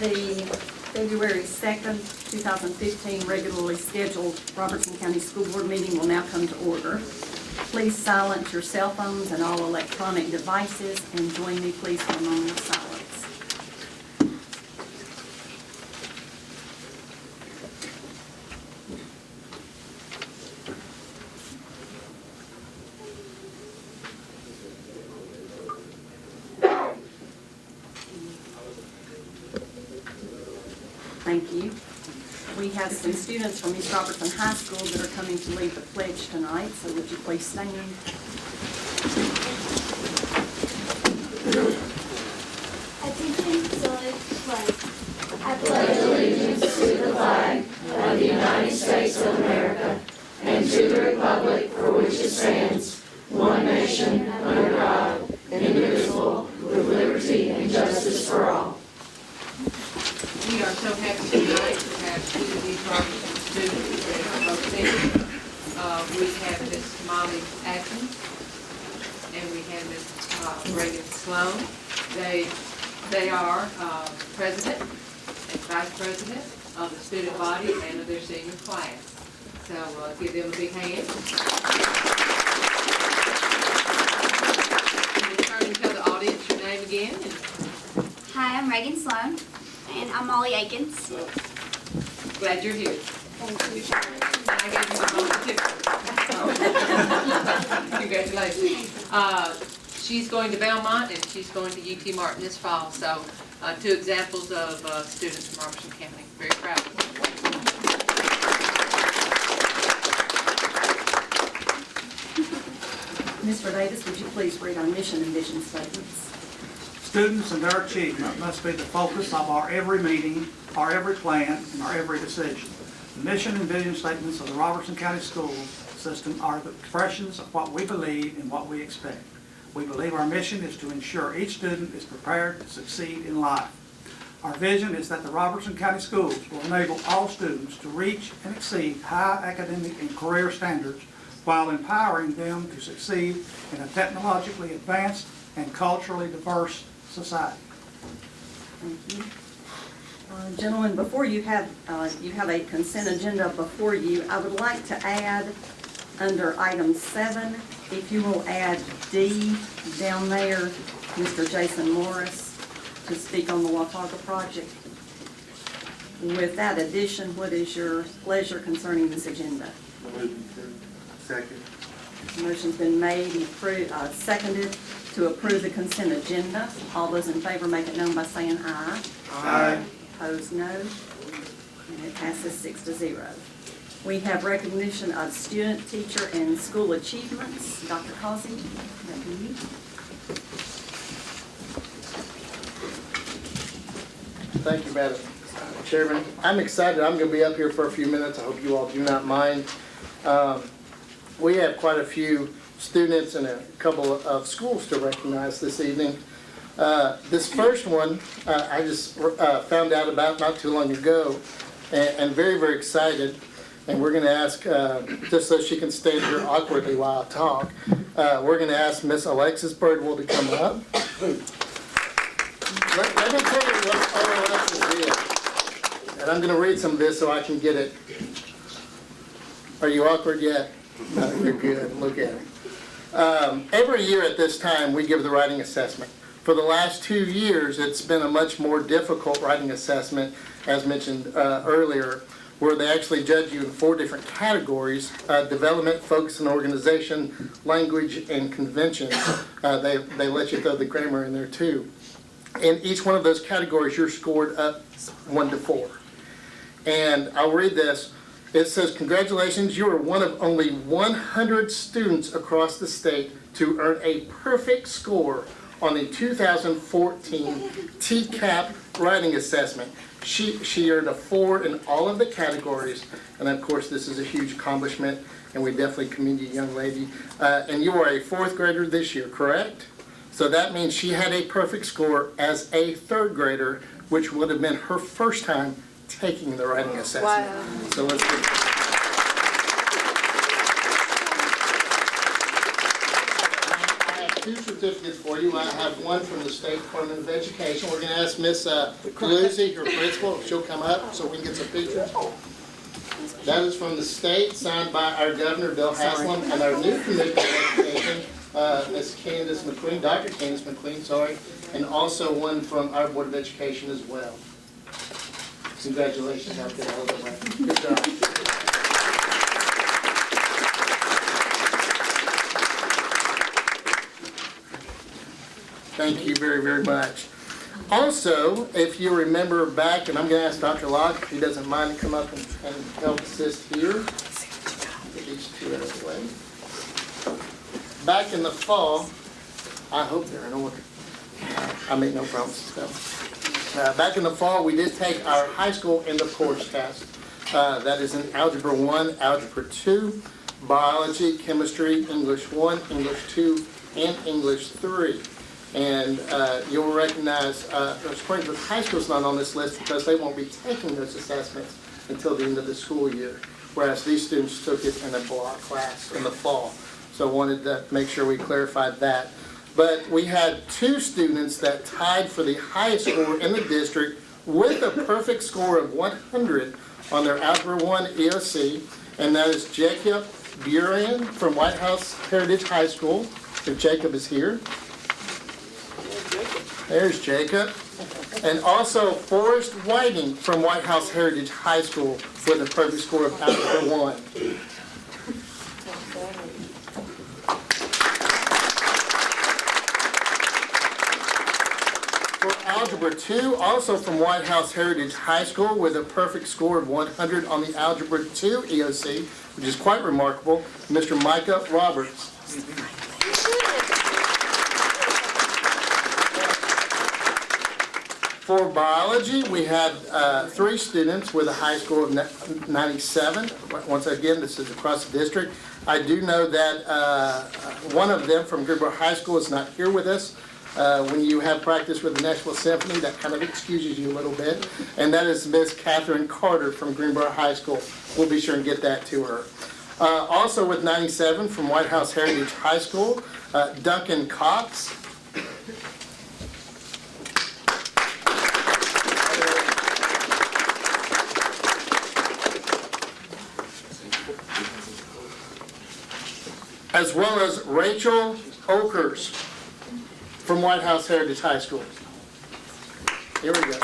The February 2nd, 2015 regularly scheduled Robertson County School Board meeting will now come to order. Please silence your cell phones and all electronic devices, and join me please for a moment of silence. Thank you. We have some students from East Robertson High School that are coming to lead the pledge tonight, so would you please stand? Attention, salute, pledge. I pledge allegiance to the flag of the United States of America and to the republic for which it stands, one nation, under God, indivisible, with liberty and justice for all. We are so happy tonight to have two of these Robertson students that are represented. We have Miss Molly Atkins and we have Miss Reagan Sloan. They are president and vice president of the student body and of their senior class. So give them a big hand. And turn and tell the audience your name again. Hi, I'm Reagan Sloan. And I'm Molly Akins. Glad you're here. Thank you. I gave you the most Congratulations. She's going to Belmont and she's going to UT Martin this fall. So two examples of students from Robertson County. Very proud of them. Mr. Davis, would you please read our mission and vision statements? Students and their achievement must be the focus of our every meeting, our every plan, and our every decision. The mission and vision statements of the Robertson County School System are the expressions of what we believe and what we expect. We believe our mission is to ensure each student is prepared to succeed in life. Our vision is that the Robertson County Schools will enable all students to reach and exceed high academic and career standards while empowering them to succeed in a technologically advanced and culturally diverse society. Thank you. Gentlemen, before you have a consent agenda before you. I would like to add under item 7, if you will add D down there, Mr. Jason Morris to speak on the Watauga project. With that addition, what is your pleasure concerning this agenda? Second. Motion's been made and seconded to approve the consent agenda. All those in favor make it known by saying aye. Aye. Opposed, no. And it passes 6-0. We have recognition of student, teacher, and school achievements. Dr. Causey, that be you. Thank you, Madam Chairman. I'm excited. I'm going to be up here for a few minutes. I hope you all do not mind. We have quite a few students and a couple of schools to recognize this evening. This first one I just found out about not too long ago, and very, very excited. And we're going to ask, just so she can stand here awkwardly while I talk, we're going to ask Miss Alexis Birdwell to come up. Let me tell you what Alexis did. And I'm going to read some of this so I can get it. Are you awkward yet? No, you're good. Look at it. Every year at this time, we give the writing assessment. For the last 2 years, it's been a much more difficult writing assessment, as mentioned earlier, where they actually judge you in 4 different categories: development, focus and organization, language, and conventions. They let you throw the grammar in there too. In each one of those categories, you're scored up 1 to 4. And I'll read this. It says, "Congratulations, you are one of only 100 students across the state to earn a perfect score on the 2014 TCAP writing assessment. She earned a 4 in all of the categories, and of course this is a huge accomplishment, and we definitely commend you, young lady. And you are a 4th grader this year, correct? So that means she had a perfect score as a 3rd grader, which would have been her first time taking the writing assessment." Wow. So let's get two certificates for you. I have one from the State Department of Education. We're going to ask Miss Lucy, her principal, if she'll come up so we can get some pictures. That is from the state, signed by our Governor, Bill Haslam, and our new Commissioner of Education, Ms. Candace McQueen, Dr. Candace McQueen, sorry, and also one from our Board of Education as well. Congratulations, I'll get all the way. Good job. Thank you very, very much. Also, if you remember back, and I'm going to ask Dr. Locke if he doesn't mind to come up and help assist here. Get these two out of the way. Back in the fall, I hope they're in order. I make no promises, though. Back in the fall, we did take our high school end of course test. That is in Algebra 1, Algebra 2, Biology, Chemistry, English 1, English 2, and English 3. And you'll recognize Springfield High School is not on this list because they won't be taking those assessments until the end of the school year, whereas these students took it in a block class in the fall. So I wanted to make sure we clarified that. But we had two students that tied for the highest score in the district with a perfect score of 100 on their Algebra 1 EOC, and that is Jacob Burian from White House Heritage High School, if Jacob is here. There's Jacob. And also Forrest Whiting from White House Heritage High School with a perfect score of Algebra 1. For Algebra 2, also from White House Heritage High School with a perfect score of 100 on the Algebra 2 EOC, which is quite remarkable, Mr. Micah Roberts. For biology, we had 3 students with a high score of 97. Once again, this is across the district. I do know that one of them from Greenboro High School is not here with us. When you have practice with the Nashville Symphony, that kind of excuses you a little bit. And that is Miss Catherine Carter from Greenboro High School. We'll be sure and get that to her. Also with 97 from White House Heritage High School, Duncan Cox. As well as Rachel Okers from White House Heritage High School. Here we go.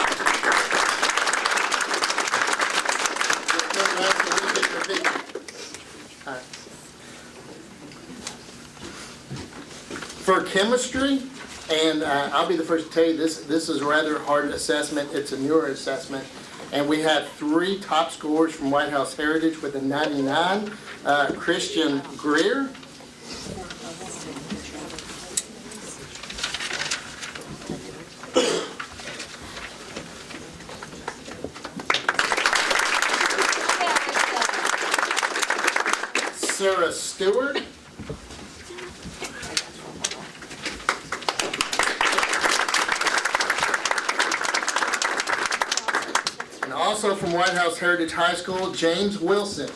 For chemistry, and I'll be the first to tell you this is a rather hard assessment. It's a newer assessment. And we had 3 top scorers from White House Heritage with a 99. Christian Greer. Sarah Stewart. And also from White House Heritage High School, James Wilson.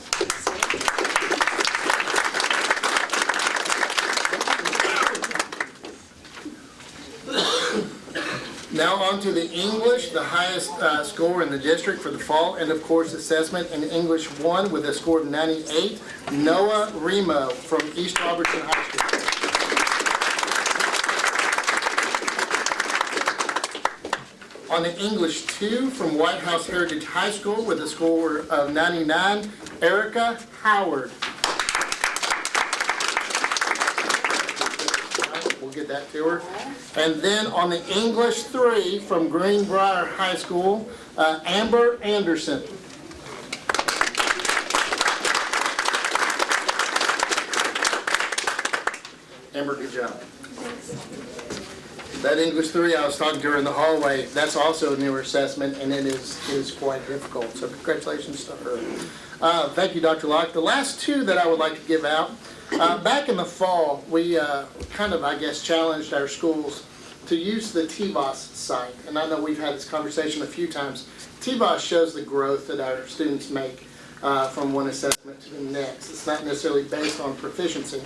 Now on to the English, the highest score in the district for the fall end of course assessment in English 1 with a score of 98, Noah Remo from East Robertson High School. On the English 2 from White House Heritage High School with a score of 99, Erica Howard. We'll get that to her. And then on the English 3 from Greenbrier High School, Amber Anderson. Amber, good job. That English 3 I was talking to her in the hallway, that's also a newer assessment, and it is quite difficult. So congratulations to her. Thank you, Dr. Locke. The last 2 that I would like to give out, back in the fall, we kind of, I guess, challenged our schools to use the TVOS site. And I know we've had this conversation a few times. TVOS shows the growth that our students make from one assessment to the next. It's not necessarily based on proficiency.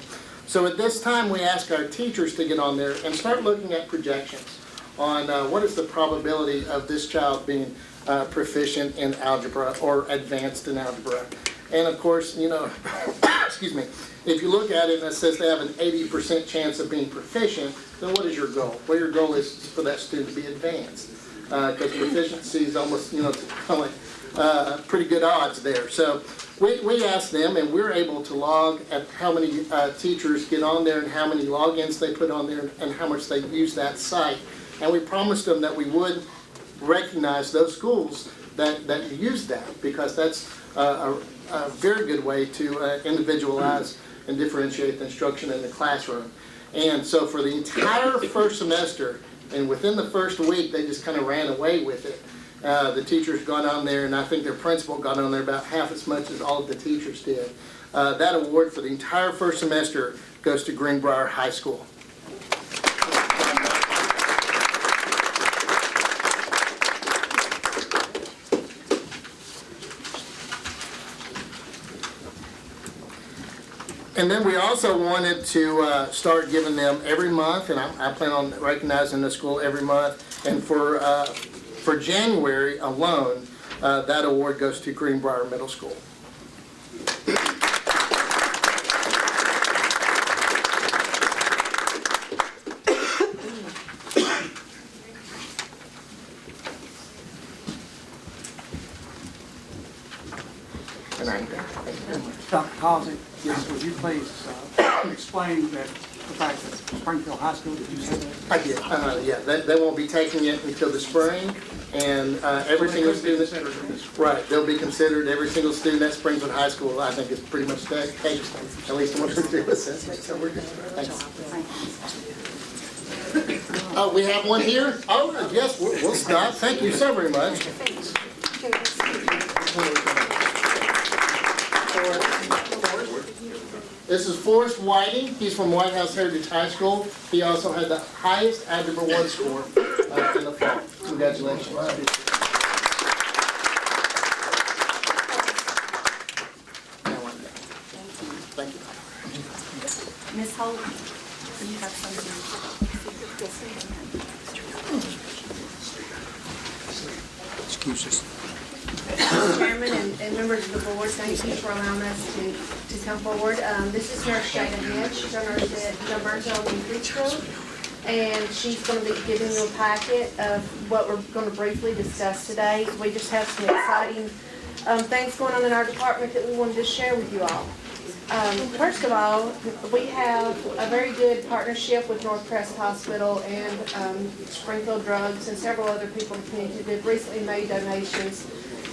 So at this time, we ask our teachers to get on there and start looking at projections on what is the probability of this child being proficient in algebra or advanced in algebra. And of course, you know, excuse me, if you look at it and it says they have an 80% chance of being proficient, then what is your goal? Well, your goal is for that student to be advanced. Because proficiency is almost, you know, kind of like pretty good odds there. So we asked them, and we're able to log at how many teachers get on there and how many logins they put on there and how much they use that site. And we promised them that we would recognize those schools that use that, because that's a very good way to individualize and differentiate the instruction in the classroom. And so for the entire first semester, and within the first week, they just kind of ran away with it. The teachers got on there, and I think their principal got on there about half as much as all of the teachers did. That award for the entire first semester goes to Greenbrier High School. And then we also wanted to start giving them every month, and I plan on recognizing the school every month. And for January alone, that award goes to Greenbrier Middle School. And I'm done. Dr. Causey, yes, would you please explain the fact that Springfield High School, did you say that? I did, yeah, they won't be taking it until the spring, and every single student, right, they'll be considered, every single student at Springfield High School, I think is pretty much taken, at least one or two assessments, so we're good. Thanks. Oh, we have one here? Oh, yes, we'll stop, thank you so very much. This is Forrest Whiting. He's from White House Heritage High School. He also had the highest Algebra 1 score in the fall. Congratulations. Thank you. Ms. Holt, do you have something? Excuses. Mr. Chairman and members of the board, thank you for allowing us to come forward. This is Nurse Shana Head. She's our nurse at Robertson Elementary School, and she's going to be giving you a packet of what we're going to briefly discuss today. We just have some exciting things going on in our department that we wanted to share with you all. First of all, we have a very good partnership with North Crest Hospital and Springfield Drugs and several other people in the community that have recently made donations.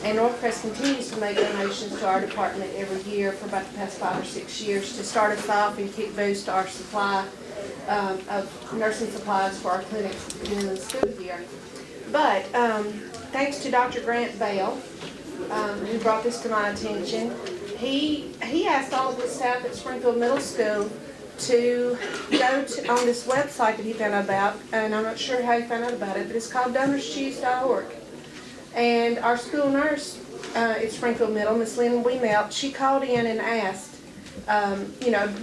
And North Crest continues to make donations to our department every year for about the past 5 or 6 years to start us off and kick boost our supply of nursing supplies for our clinics in the school year. But thanks to Dr. Grant Bell, who brought this to my attention, he asked all of the staff at Springfield Middle School to go on this website that he found out about, and I'm not sure how he found out about it, but it's called DonorsChoose.org. And our school nurse at Springfield Middle, Miss Lynn Weemelt, she called in and asked,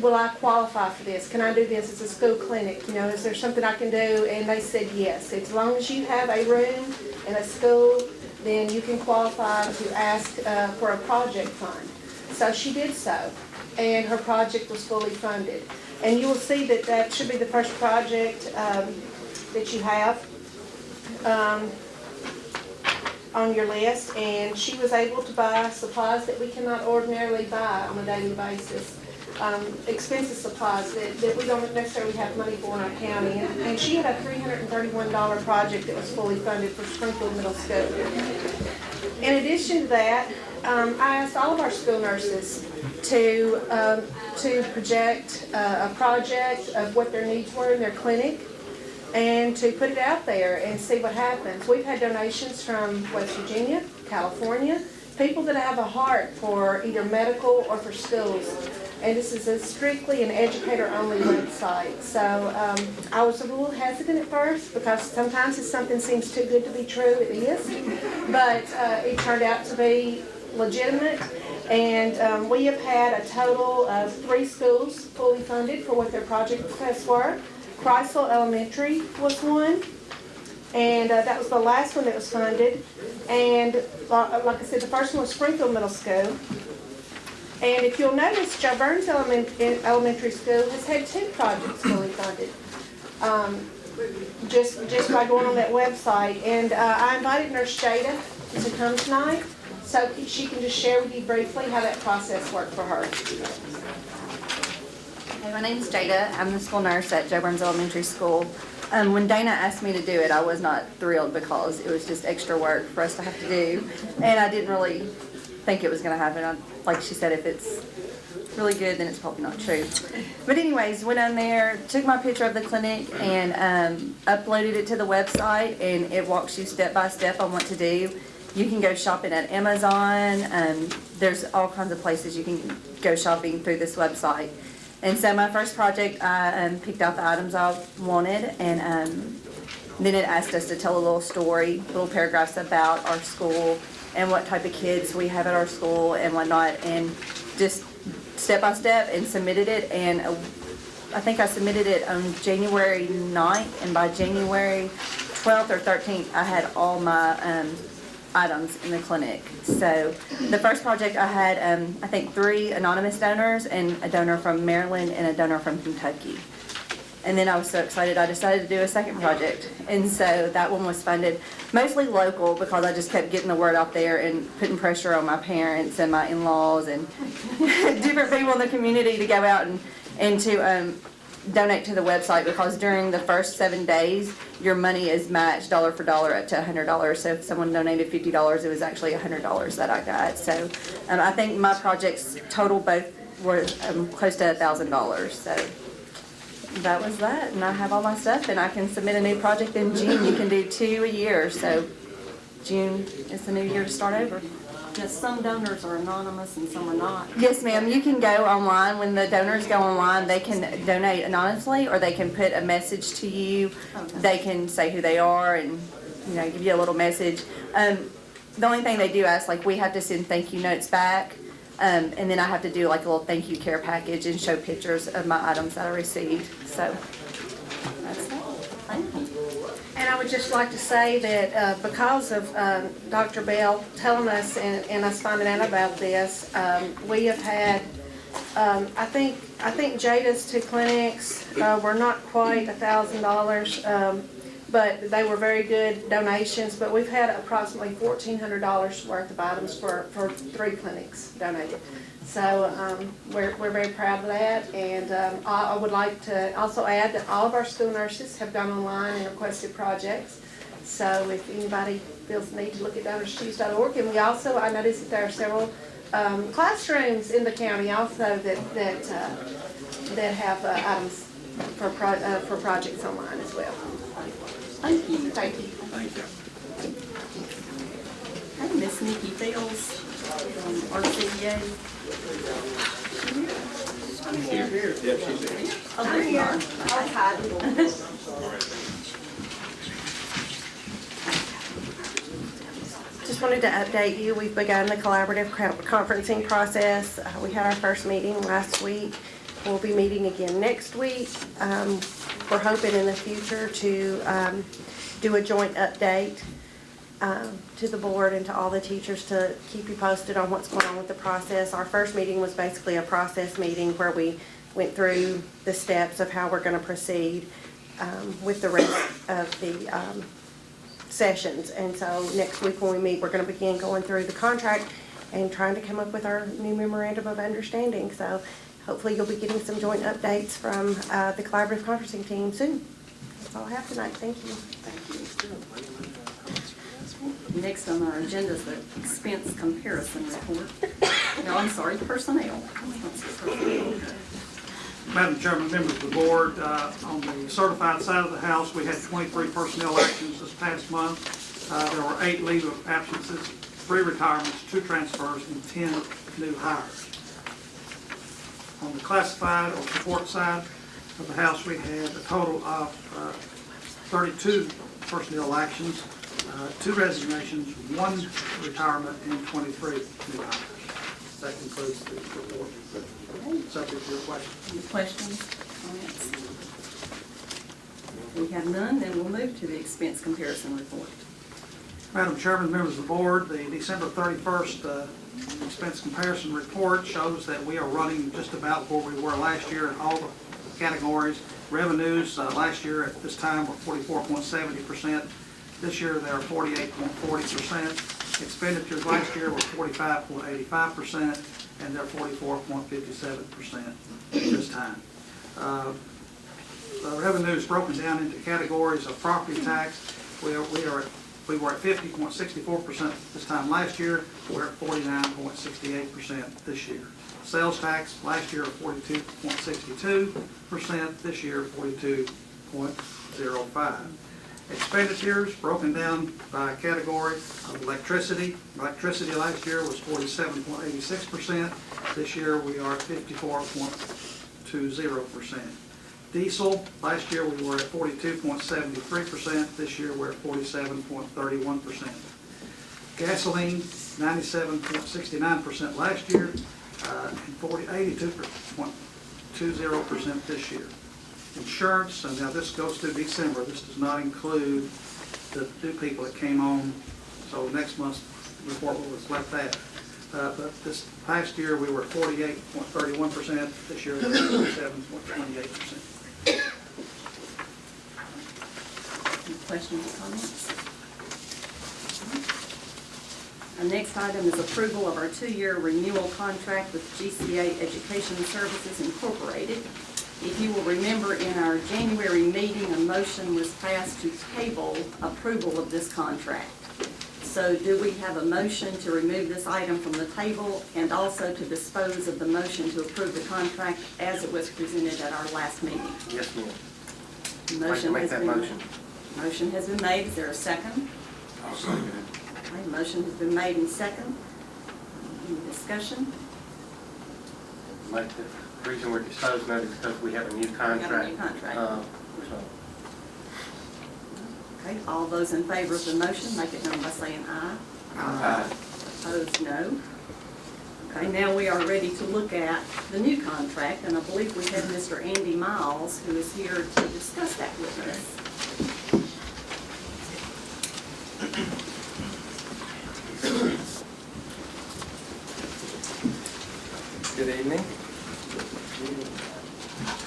will I qualify for this? Can I do this as a school clinic? Is there something I can do? And they said yes. As long as you have a room in a school, then you can qualify to ask for a project fund. So she did so, and her project was fully funded. And you will see that that should be the first project that you have on your list, and she was able to buy supplies that we cannot ordinarily buy on a daily basis. Expensive supplies that we don't necessarily have money for in our county. And she had a $331 project that was fully funded for Springfield Middle School. In addition to that, I asked all of our school nurses to project a project of what their needs were in their clinic and to put it out there and see what happens. We've had donations from West Virginia, California, people that have a heart for either medical or for schools. And this is strictly an educator-only website. So I was a little hesitant at first because sometimes if something seems too good to be true, it is. But it turned out to be legitimate, And we have had a total of 3 schools fully funded for what their project requests were. Chrysler Elementary was one, and that was the last one that was funded. And like I said, the first one was Springfield Middle School. And if you'll notice, Joe Burns Elementary School has had 2 projects fully funded. Just by going on that website. And I invited Nurse Jada to come tonight, so she can just share with you briefly how that process worked for her. Hey, my name's Jada. I'm the school nurse at Joe Burns Elementary School. When Dana asked me to do it, I was not thrilled because it was just extra work for us to have to do. And I didn't really think it was going to happen. Like she said, if it's really good, then it's probably not true. But anyways, went on there, took my picture of the clinic, and uploaded it to the website, and it walks you step by step on what to do. You can go shopping at Amazon. There's all kinds of places you can go shopping through this website. And so my first project, I picked out the items I wanted, and then it asked us to tell a little story, little paragraphs about our school and what type of kids we have at our school and whatnot, and just step by step, and submitted it. And I think I submitted it on January 9th, and by January 12th or 13th, I had all my items in the clinic. So the first project I had, I think 3 anonymous donors, and a donor from Maryland and a donor from Kentucky. And then I was so excited, I decided to do a second project. And so that one was funded mostly local, because I just kept getting the word out there and putting pressure on my parents and my in-laws and different people in the community to go out and to donate to the website, because during the first 7 days, your money is matched dollar for dollar up to $100. So if someone donated $50, it was actually $100 that I got. So I think my projects total both were close to $1,000. So that was that, and I have all my stuff, and I can submit a new project in June. You can do 2 a year, so June is the new year to start over. Yes, some donors are anonymous and some are not. Yes, ma'am. You can go online. When the donors go online, they can donate anonymously, or they can put a message to you. Okay. They can say who they are and, give you a little message. The only thing they do ask, like, we have to send thank you notes back, and then I have to do like a little thank you care package and show pictures of my items that I received. So that's it. Thank you. And I would just like to say that because of Dr. Bell telling us and us finding out about this, we have had, I think Jada's 2 clinics were not quite $1,000, but they were very good donations. But we've had approximately $1,400 worth of items for 3 clinics donated. So we're very proud of that, and I would like to also add that all of our school nurses have gone online and requested projects. So if anybody feels the need to look at donorschoose.org, and we also, I noticed that there are several classrooms in the county also that have items for projects online as well. Thank you. Thank you. Hey, Miss Nikki Fields from RCEA. Here. Yep, she's here. Oh, there you are. Just wanted to update you, we've begun the collaborative conferencing process. We had our first meeting last week. We'll be meeting again next week. We're hoping in the future to do a joint update to the board and to all the teachers to keep you posted on what's going on with the process. Our first meeting was basically a process meeting where we went through the steps of how we're going to proceed with the rest of the sessions. And so next week when we meet, we're going to begin going through the contract and trying to come up with our new memorandum of understanding. So hopefully you'll be getting some joint updates from the collaborative conferencing team soon. That's all I have tonight. Thank you. Next on our agenda is the expense comparison report. No, I'm sorry, personnel. Madam Chairman, members of the board, on the certified side of the house, we had 23 personnel actions this past month. There were 8 leave of absences, 3 retirements, 2 transfers, and 10 new hires. On the classified or support side of the house, we had a total of 32 personnel actions, 2 resignations, 1 retirement, and 23 new hires. That concludes the report. Okay. Subject to your question. Any questions, comments? We have none, then we'll move to the expense comparison report. Madam Chairman, members of the board, the December 31st expense comparison report shows that we are running just about where we were last year in all the categories. Revenues last year at this time were 44.70%. This year they're 48.40%. Expenditures last year were 45.85%, and they're 44.57% this time. The revenues broken down into categories of property tax. We were at 50.64% this time last year. We're at 49.68% this year. Sales tax last year 42.62%. This year 42.05%. Expenditures broken down by category of electricity. Electricity last year was 47.86%. This year we are at 54.20%. Diesel, last year we were at 42.73%. This year we're at 47.31%. Gasoline, 97.69% last year, and 82.20% this year. Insurance, and now this goes through December. This does not include the new people that came on, so next month's report will reflect that. But this past year we were at 48.31%. This year we're at 47.28%. Any questions or comments? Our next item is approval of our 2-year renewal contract with GCA Education Services Incorporated. If you will remember, in our January meeting, a motion was passed to table approval of this contract. So do we have a motion to remove this item from the table and also to dispose of the motion to approve the contract as it was presented at our last meeting? Yes, ma'am. Motion Make has that been- motion. Motion has been made. Is there a second? I'll second it. Okay, motion has been made and second. Any discussion? Like the reason we're disposing of it is because we have a new contract. We have a new contract. So, Okay, all those in favor of the motion, make it known by saying aye. Aye. Opposed, no. Okay, now we are ready to look at the new contract, and I believe we have Mr. Andy Miles, who is here to discuss that with us. Good evening.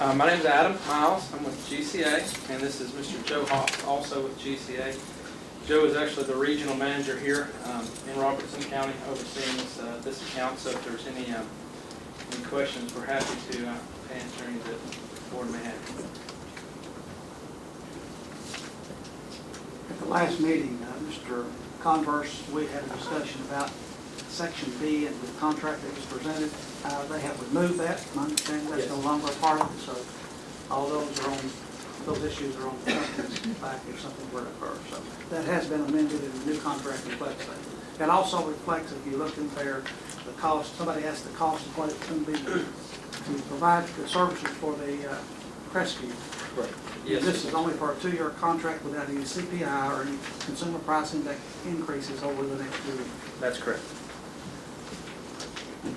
My name is Adam Miles. I'm with GCA, and this is Mr. Joe Hawk, also with GCA. Joe is actually the regional manager here in Robertson County, overseeing this account. So if there's any questions, we're happy to answer any that the board may have. At the last meeting, Mr. Converse, we had a discussion about Section B and the contract that was presented. They have removed that. My understanding that's no longer a part of it, so all those issues are on the company's back if something were to occur. So that has been amended and the new contract reflects that. It also reflects, if you look in there, the cost, somebody asked the cost of what it's going to be to provide the services for the Crestview. Right. This is only for a 2-year contract without any CPI or any consumer price index increases over the next 2 years. That's correct. Do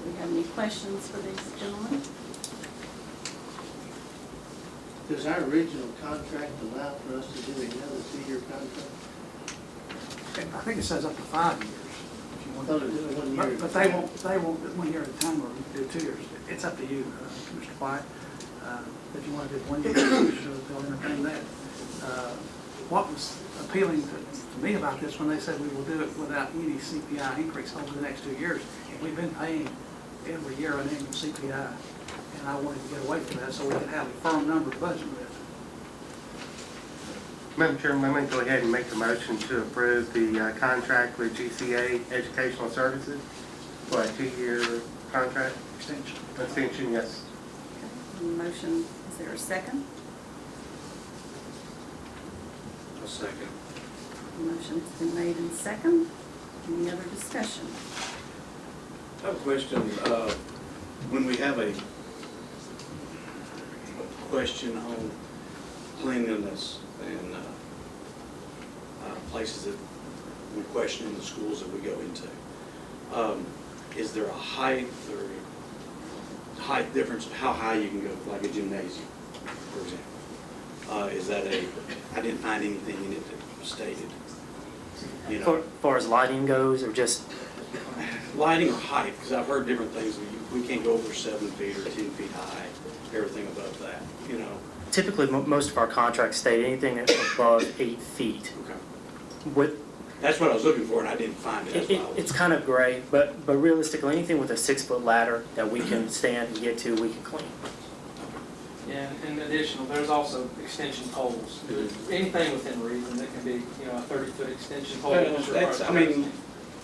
we have any questions for these gentlemen? Does our original contract allow for us to do another 2-year contract? I think it says up to 5 years. If you want to Oh, do it. 1 year. But they won't 1 year at a time or do 2 years. It's up to you, Mr. White. If you want to do 1 year, they'll entertain that. What was appealing to me about this when they said we will do it without any CPI increase over the next 2 years, we've been paying every year an annual CPI, and I wanted to get away from that so we could have a firm number to budget with. Madam Chairman, let me go ahead and make the motion to approve the contract with GCA Educational Services for a 2-year contract. Extension, yes. Motion, is there a second? A second. Motion has been made and second. Any other discussion? I have a question. When we have a question on cleanliness and places that we question in the schools that we go into, is there a height difference of how high you can go, like a gymnasium, for example? Is that I didn't find anything in it that stated, you know. As far as lighting goes, or just, Lighting or height, because I've heard different things. We can't go over 7 feet or 10 feet high, everything above that, you know. typically, most of our contracts state anything above 8 feet. Okay. That's what I was looking for, and I didn't find it. It's kind of gray, but realistically, anything with a 6-foot ladder that we can stand and get to, we can clean. Yeah, and additional, there's also extension poles. Anything within reason that can be, you know, a 30-foot extension pole. I mean,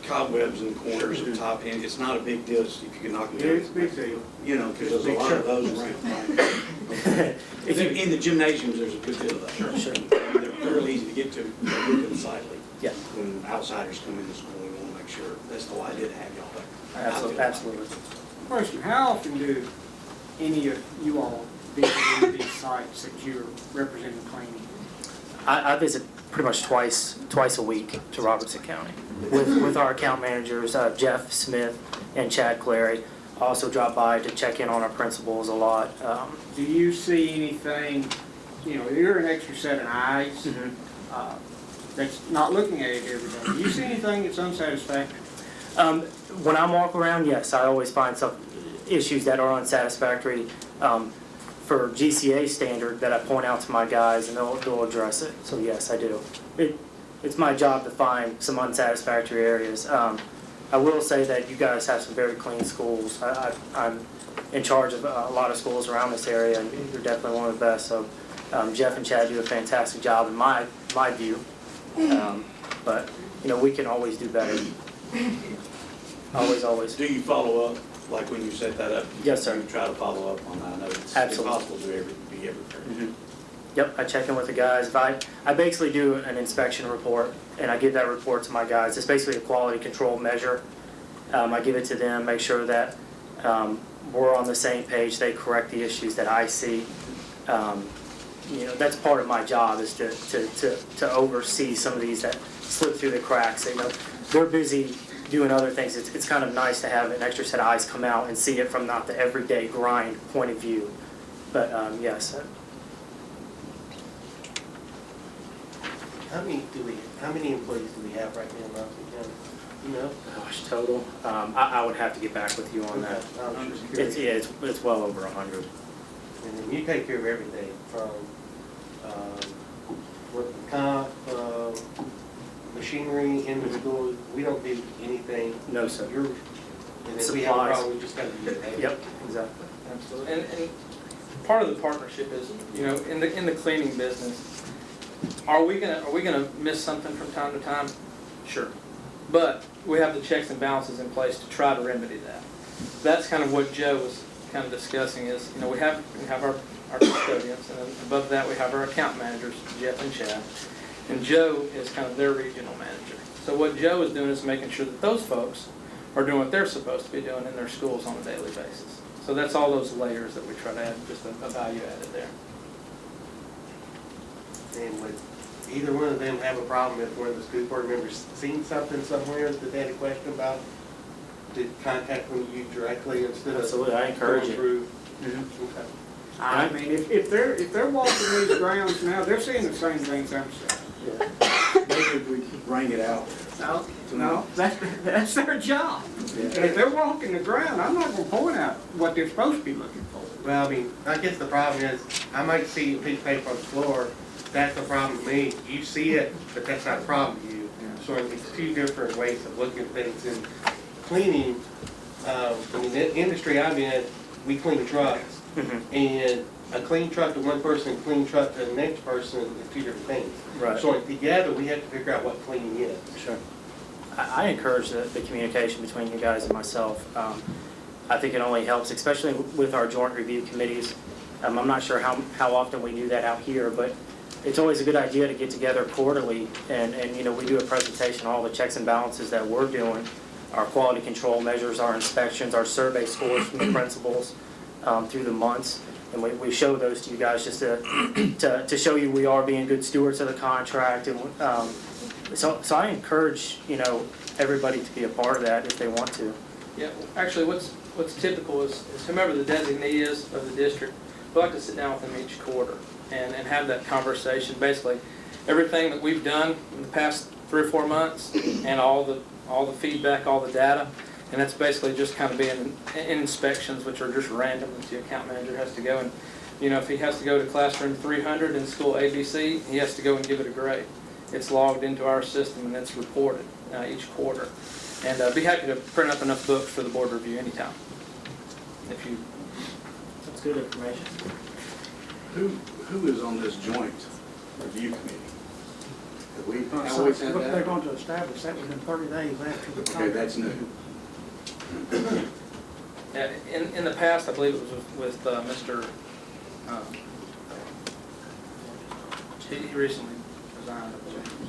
cobwebs and corners of top end, it's not a big deal if you can knock them down. It's a big deal. You know, because there's a lot of those around. In the gymnasiums, there's a good deal of that. Sure. They're fairly easy to get to, unsightly. Yeah. When outsiders come into school, we want to make sure, that's the why I did have y'all there. Absolutely. Question, how often do any of you all visit these sites that you're representing cleaning? I visit pretty much twice a week to Robertson County with our account managers, Jeff Smith and Chad Clary. I also drop by to check in on our principals a lot. Do you see anything, you know, you're an extra set of eyes that's not looking at it every day. Do you see anything that's unsatisfactory? When I walk around, yes, I always find some issues that are unsatisfactory for GCA standard that I point out to my guys, and they'll address it. So yes, I do. It's my job to find some unsatisfactory areas. I will say that you guys have some very clean schools. I'm in charge of a lot of schools around this area, and you're definitely one of the best. So Jeff and Chad do a fantastic job in my view. But you know, we can always do better. Always. Do you follow up, like when you set that up? Yes, sir. You try to follow up on that? I know it's Absolutely. impossible to be everywhere. Yep, I check in with the guys. I basically do an inspection report, and I give that report to my guys. It's basically a quality control measure. I give it to them, make sure that we're on the same page. They correct the issues that I see. You know, that's part of my job, is to oversee some of these that slip through the cracks. You know, they're busy doing other things. It's kind of nice to have an extra set of eyes come out and see it from not the everyday grind point of view. But yes. How many employees do we have right now in Robertson County? You know? Gosh, total. I would have to get back with you on that. I'm just curious. It's well over 100. And then you take care of everything from working comp, machinery in the school. We don't do anything. No, sir. And if we have a Supplies. problem, we just got to do it. Yep, exactly. Absolutely. And part of the partnership is, you know, in the cleaning business, are we gonna miss something from time to time? Sure. But we have the checks and balances in place to try to remedy that. That's kind of what Joe was kind of discussing, is, you know, we have our custodians, and then above that we have our account managers, Jeff and Chad. And Joe is kind of their regional manager. So what Joe is doing is making sure that those folks are doing what they're supposed to be doing in their schools on a daily basis. So that's all those layers that we try to add, just a value added there. And would either one of them have a problem if one of the school board members seen something somewhere that they had a question about, to contact you directly instead of Absolutely, I encourage going it. through? Mhm. I mean, if they're walking these grounds now, they're seeing the same things I'm seeing. Maybe we bring it out. No, that's their job. And if they're walking the ground, I'm not gonna point out what they're supposed to be looking for. Well, I mean, I guess the problem is, I might see a piece of paper on the floor, that's the problem to me. You see it, but that's not a problem to you. So it's two different ways of looking at things. And cleaning, I mean, the industry I'm in, we clean trucks. And a clean truck to one person, a clean truck to the next person is two different things. Right. So together, we have to figure out what cleaning is. Sure. I encourage the communication between you guys and myself. I think it only helps, especially with our joint review committees. I'm not sure how often we do that out here, but it's always a good idea to get together quarterly and you know, we do a presentation on all the checks and balances that we're doing, our quality control measures, our inspections, our survey scores from the principals through the months. And we show those to you guys just to show you we are being good stewards of the contract. And so I encourage, you know, everybody to be a part of that if they want to. Yeah, actually, what's typical is whomever the designee is of the district, we like to sit down with them each quarter and have that conversation. Basically, everything that we've done in the past 3 or 4 months and all the feedback, all the data, and that's basically just kind of being inspections, which are just random that the account manager has to go and, you know, if he has to go to classroom 300 in school ABC, he has to go and give it a grade. It's logged into our system and it's reported each quarter. And be happy to print up enough books for the board review anytime. If you, That's good information. Who is on this joint review committee? Have we So always had they're that? going to establish that within 30 days after the Okay, contract. that's new. yeah, in the past, I believe it was with Mr. He recently resigned, I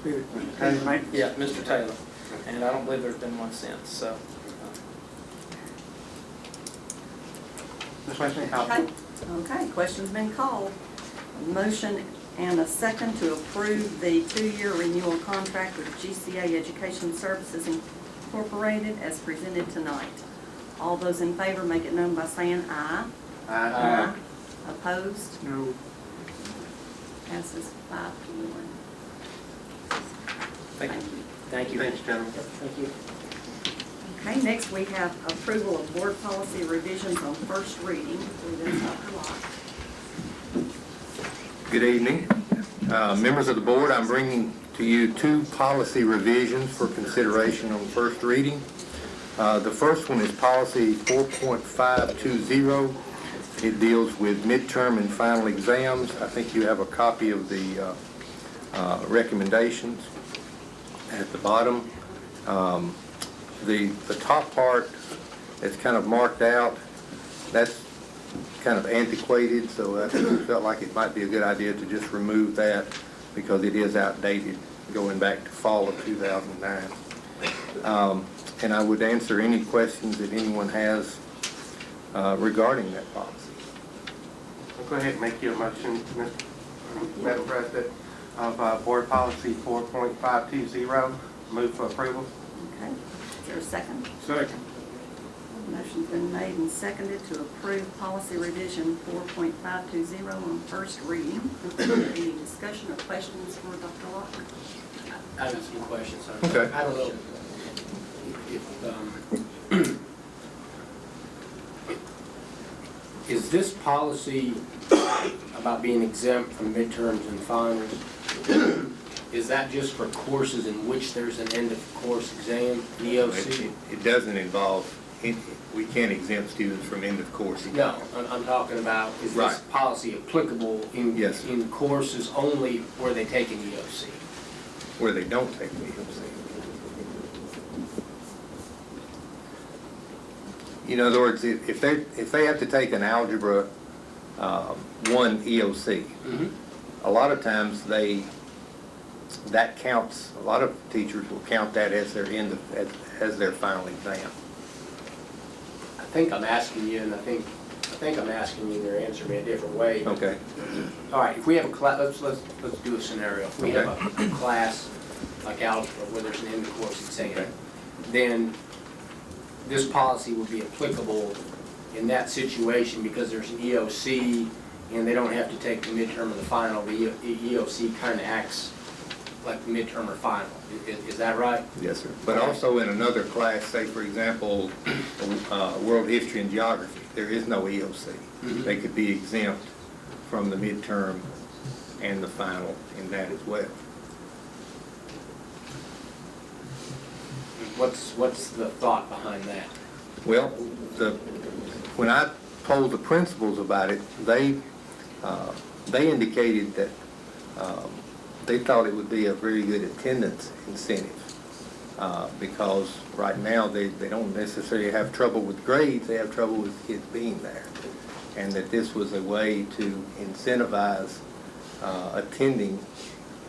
believe. Yeah, Mr. Taylor. And I don't believe there's been one since, so. That's what I think. Okay, question's been called. A motion and a second to approve the 2-year renewal contract with GCA Education Services Incorporated as presented tonight. All those in favor make it known by saying aye. Aye. Opposed? No. Passes 5-1. Thank you. Thank you. Thanks, gentlemen. Thank you. Okay, next we have approval of board policy revisions on first reading. That's Dr. Locke. Good evening. Members of the board, I'm bringing to you 2 policy revisions for consideration on first reading. The first one is policy 4.520. It deals with midterm and final exams. I think you have a copy of the recommendations at the bottom. The top part that's kind of marked out, that's kind of antiquated, so I felt like it might be a good idea to just remove that because it is outdated, going back to fall of 2009. And I would answer any questions that anyone has regarding that policy. I'll go ahead and make your motion, Madam President, of board policy 4.520. Move for approval. Okay, is there a second? Second. Motion's been made and seconded to approve policy revision 4.520 on first reading. Any discussion or questions for Dr. Locke? I have some questions. Okay. I don't know if, is this policy about being exempt from midterms and finals, is that just for courses in which there's an end of course exam, EOC? It doesn't involve, we can't exempt students from end of course. No, I'm talking about, is this Right. policy applicable in, Yes. in courses only where they take an EOC? Where they don't take the EOC. In other words, if they have to take an algebra 1 EOC, a lot of times that counts. A lot of teachers will count that as their as their final exam. I think I'm asking you, and I think I'm asking you to answer me a different way. Okay. All right, if we have a class, let's do a scenario. If we have Okay. a class like algebra where there's an end of course exam, Okay. then this policy would be applicable in that situation because there's an EOC and they don't have to take the midterm or the final. The EOC kind of acts like the midterm or final. Is that right? Yes, sir. But also in another class, say for example, world history and geography, there is no EOC. They could be exempt from the midterm and the final in that as well. What's the thought behind that? Well, when I polled the principals about it, they indicated that they thought it would be a very good attendance incentive because right now they don't necessarily have trouble with grades, they have trouble with kids being there. And that this was a way to incentivize attending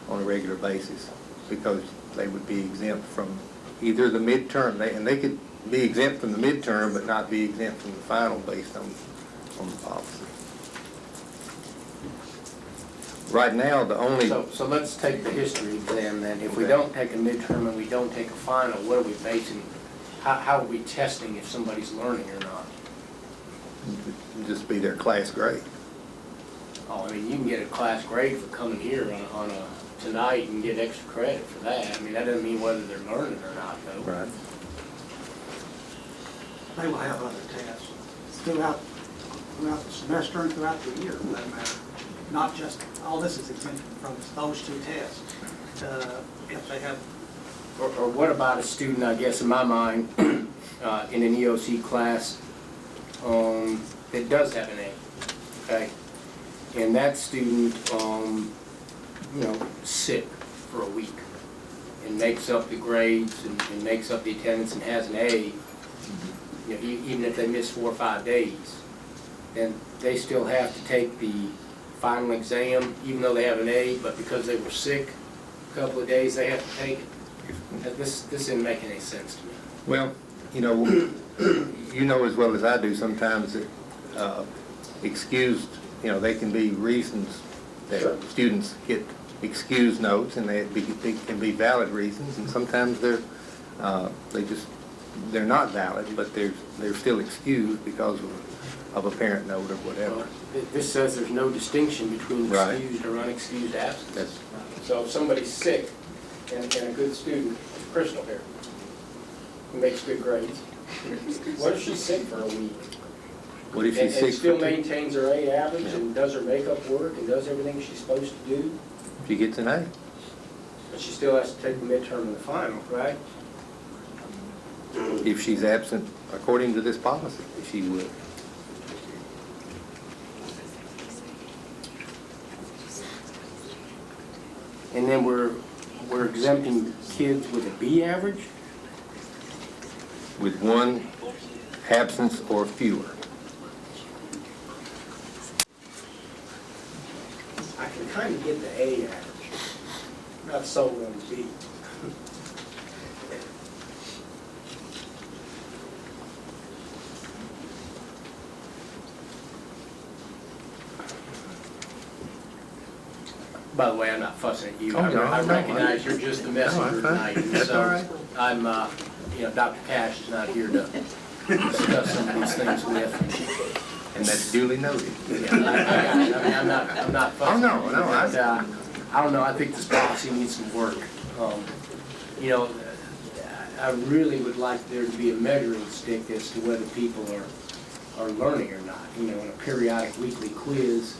on a regular basis because they would be exempt from either the midterm, and they could be exempt from the midterm but not be exempt from the final based on the policy. Right now, the only... So let's take the history exam then. If we don't take a midterm and we don't take a final, what are we basing how are we testing if somebody's learning or not? Just be their class grade. Oh, I mean, you can get a class grade for coming here on a tonight and get extra credit for that. I mean, that doesn't mean whether they're learning or not, though. Right. They will have other tests throughout the semester and throughout the year, for that matter. Not just, all this is exempt from those two tests. If they have, Or what about a student, I guess, in my mind, in an EOC class that does have an A, okay? And that student, sick for a week and makes up the grades and makes up the attendance and has an A, even if they miss 4 or 5 days, then they still have to take the final exam, even though they have an A, but because they were sick a couple of days, they have to take it. This didn't make any sense to me. Well, you know as well as I do sometimes that excused, they can be reasons that students get excused notes, and they can be valid reasons, and sometimes they're not valid, but they're still excused because of a parent note or whatever. This says there's no distinction between excused or unexcused absence. So if somebody's sick and a good student, Crystal here, who makes good grades, what if she's sick for a week? What if she's sick? And still maintains her A average and does her makeup work and does everything she's supposed to do? She gets an A. But she still has to take the midterm and the final, right? If she's absent, according to this policy, she would. And then we're exempting kids with a B average? With one absence or fewer. I can kind of get the A average. Not sold on the B. By the way, I'm not fussing at you. Oh, no, I no, recognize you're just the messenger tonight. That's all right. I'm, Dr. Cash is not here to discuss some of these things with. And that's duly noted. Yeah, I'm not fussing. Oh, no, But, I don't know, I think this policy needs some work. I really would like there to be a measuring stick as to whether people are learning or not. In a periodic weekly quiz,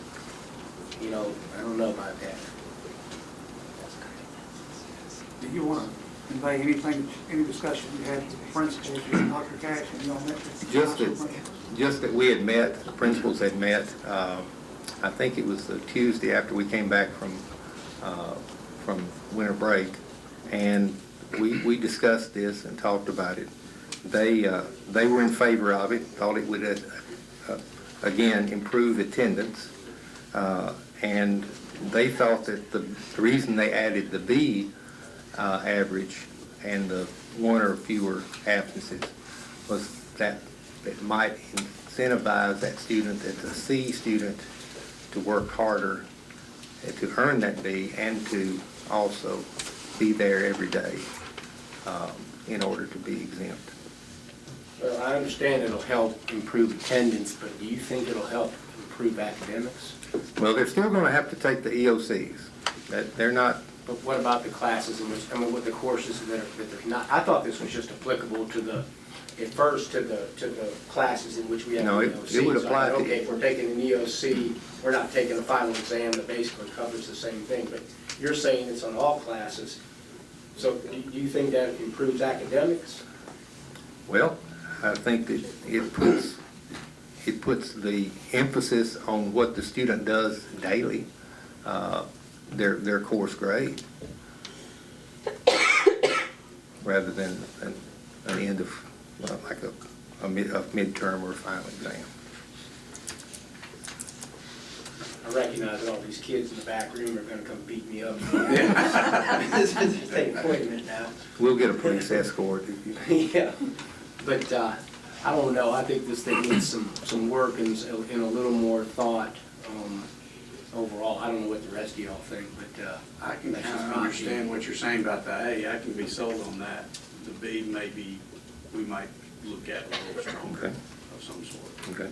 I don't know about that. do you want to convey anything, any discussion you had with the principals, with Dr. Cash, and you all met with Just that we had met, the principals had met, I think it was the Tuesday after we came back from winter break, and we discussed this and talked about it. They were in favor of it, thought it would, again, improve attendance, and they thought that the reason they added the B average and the one or fewer absences was that it might incentivize that student, that's a C student, to work harder to earn that B and to also be there every day in order to be exempt. Well, I understand it'll help improve attendance, but do you think it'll help improve academics? Well, they're still going to have to take the EOCs. They're not. But what about the classes in which, what the courses that are not? I thought this was just applicable to the classes in which we have No, an it EOC. would So apply I thought, to- okay, if we're taking an EOC, we're not taking a final exam that basically covers the same thing. But you're saying it's on all classes. So do you think that improves academics? Well, I think that it puts the emphasis on what the student does daily, their course grade, rather than an end of, like a midterm or a final exam. I recognize that all these kids in the back room are gonna come beat me up. Take a minute now. We'll get a police escort if you. Yeah, but I don't know, I think this thing needs some work and a little more thought overall. I don't know what the rest of y'all think, but I can that's just kind of my understand opinion. what you're saying about the A. I can be sold on that. The B may be we might look at a little stronger Okay. of some sort. Okay.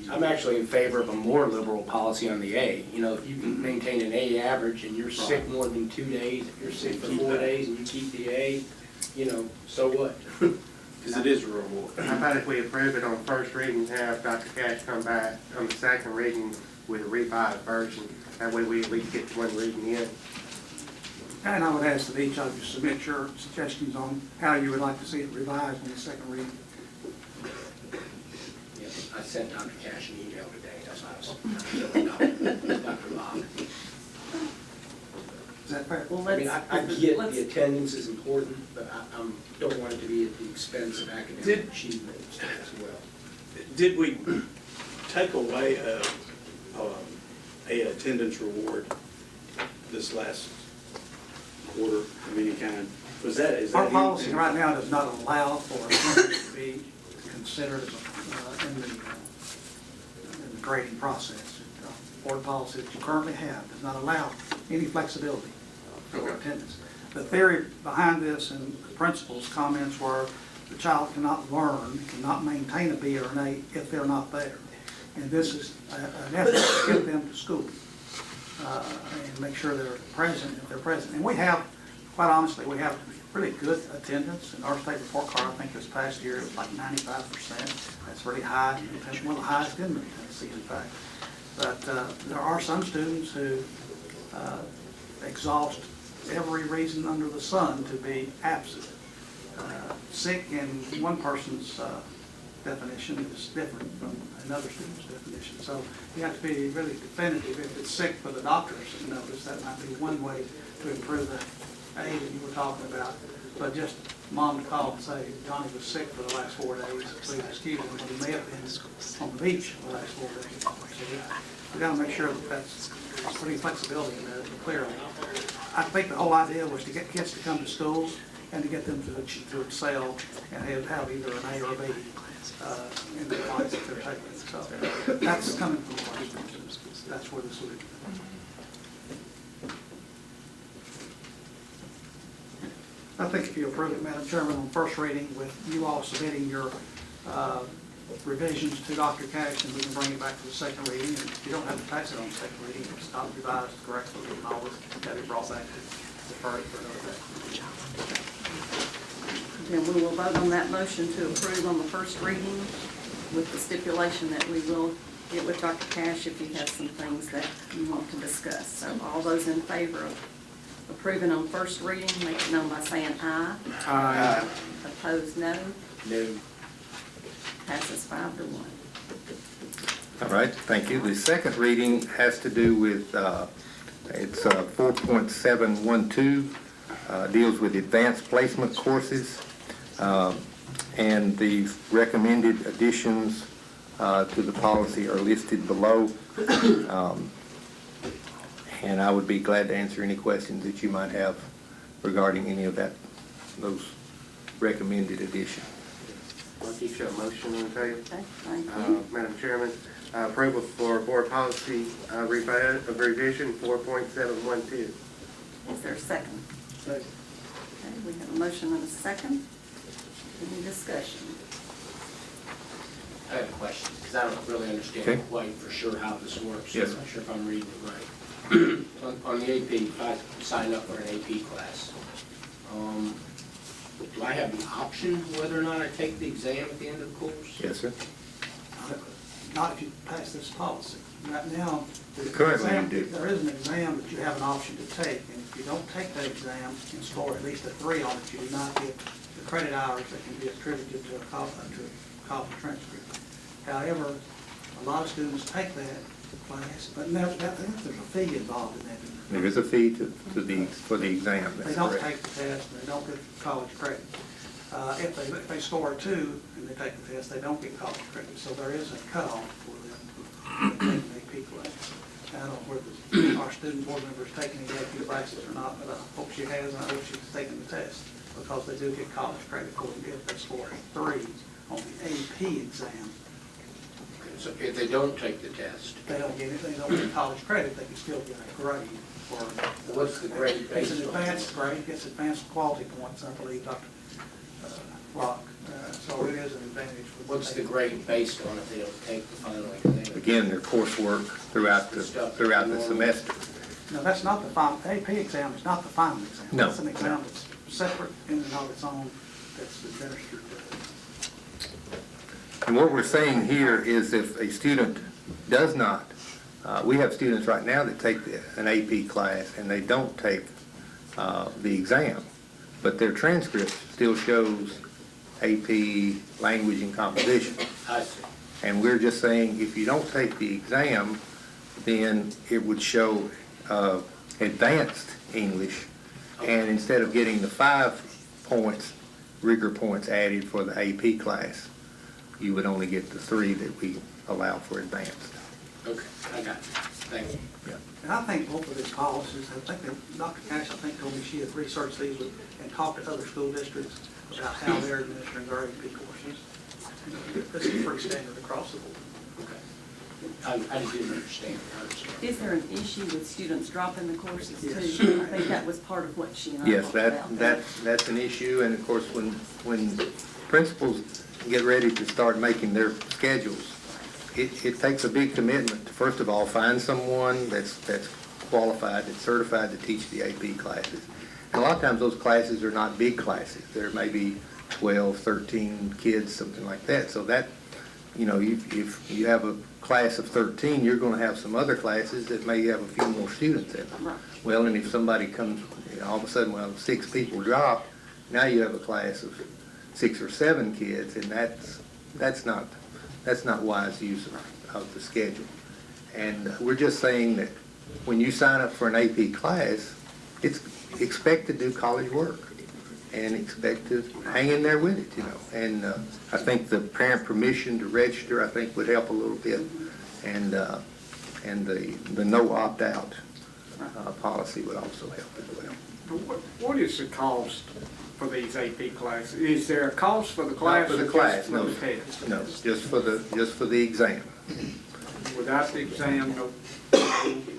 I'm actually in favor of a more liberal policy on the A. You know, if you can maintain an A average and you're sick more than 2 days, if you're sick for 4 days and you keep the A, you know, so what? Because it is a reward. How about if we approve it on first reading, have Dr. Cash come back on the second reading with a revised version? That way we at least get one reading in. And I would ask that each of you submit your suggestions on how you would like to see it revised on the second reading. Yeah, I sent Dr. Cash an email today, that's why I was Dr. Bob. Is that fair? Well, I mean, let's, I get let's, the attendance is important, but I don't want it to be at the expense of academic achievement and stuff as well. Did we take away a attendance reward this last quarter of any kind? Was that, is that? Our policy right now does not allow for attendance to be considered in the grading process. Board policy that you currently have does not allow any flexibility for attendance. The theory behind this and the principal's comments were the child cannot learn, cannot maintain a B or an A if they're not there. And this is an effort to get them to school and make sure they're present if they're present. And we have, quite honestly, we have really good attendance. In our state report card, I think this past year it was like 95%. That's really high, one of the highest in Tennessee, in fact. But there are some students who exhaust every reason under the sun to be absent. Sick in one person's definition is different from another student's definition. So you have to be really definitive. If it's sick for the doctors to notice, that might be one way to improve the A that you were talking about. But just mom to call and say, Johnny was sick for the last 4 days, please excuse him, but he may have been on the beach for the last 4 days. So we got to make sure that that's putting flexibility in there clearly. I think the whole idea was to get kids to come to schools and to get them to excel and have either an A or a B in the class that they're taking. So that's coming from the classrooms. That's where this would be. I think if you approve it, Madam Chairman, on first reading with you all submitting your revisions to Dr. Cash, and we can bring it back to the second reading. And if you don't have to pass it on the second reading, it's not revised correctly, we can always have it brought back to defer it for another day. then we will vote on that motion to approve on the first reading with the stipulation that we will get with Dr. Cash if you have some things that you want to discuss. So all those in favor of approving on first reading, make it known by saying aye. Aye. Opposed, no. No. Passes 5-1. All right, thank you. The second reading has to do with, it's 4.712, deals with advanced placement courses, and the recommended additions to the policy are listed below. And I would be glad to answer any questions that you might have regarding any of those recommended additions. I'll keep your motion on the table. Okay, thank you. Madam Chairman, approval for board policy revision 4.712. Is there a second? Second. Okay, we have a motion and a second. Any discussion? I have a question, because I don't really understand Okay. quite for sure how this works. Yes, I'm sir. not sure if I'm reading it right. On the AP, if I sign up for an AP class, do I have the option whether or not I take the exam at the end of the course? Yes, sir. Not if you pass this policy. Right now, Currently, you do. there is an exam that you have an option to take, and if you don't take that exam and score at least a 3 on it, you do not get the credit hours that can be attributed to a college transcript. However, a lot of students take that class, but there's a fee involved in that. There is a fee for the exam, They that's don't correct. take the test, and they don't get college credit. If they score a 2 and they take the test, they don't get college credit. So there is a cutoff for them to take an AP class. I don't know whether our student board members take any AP classes or not, but I hope she has, and I hope she's taking the test, because they do get college credit for them if they score a 3 on the AP exam. So if they don't take the test, They don't get it, they don't get college credit, they can still get a grade for. what's the grade It's based an on? advanced grade, gets advanced quality points, I believe Dr. block, so it is an advantage. for What's the grade based on if they don't take the final exam? Again, their coursework throughout the semester. No, that's not the final, the AP exam is not the final exam. No. That's an exam that's separate in and of its own, that's administered. And what we're saying here is if a student does not, we have students right now that take an AP class and they don't take the exam, but their transcript still shows AP language and composition. I see. And we're just saying if you don't take the exam, then it would show advanced English, and instead of getting the 5 points, rigor points added for the AP class, you would only get the 3 that we allow for advanced. Okay, I got you. Thank you. And I think both of these policies, I think that Dr. Cash, I think told me she had researched these and talked to other school districts about how they're administering their AP courses. You know, this is pretty standard across the board. Okay. I didn't understand. Is there an issue with students dropping the courses too? Yes. I think that was part of what she and I Yes, talked about. that's an issue, and of course, when principals get ready to start making their schedules, it takes a big commitment to, first of all, find someone that's qualified, that's certified to teach the AP classes. And a lot of times those classes are not big classes. There may be 12, 13 kids, something like that. So that, you know, if you have a class of 13, you're going to have some other classes that may have a few more students in them. Right. Well, and if somebody comes, you know, all of a sudden, well, 6 people drop, now you have a class of 6 or 7 kids, and that's not wise use of the schedule. And we're just saying that when you sign up for an AP class, expect to do college work and expect to hang in there with it, you know. And I think the parent permission to register, I think, would help a little bit. And the no opt-out policy would also help as well. What is the cost for these AP classes? Is there a cost for the class? Not for the or class, just for no. the test? No, just for the exam. Without the exam, no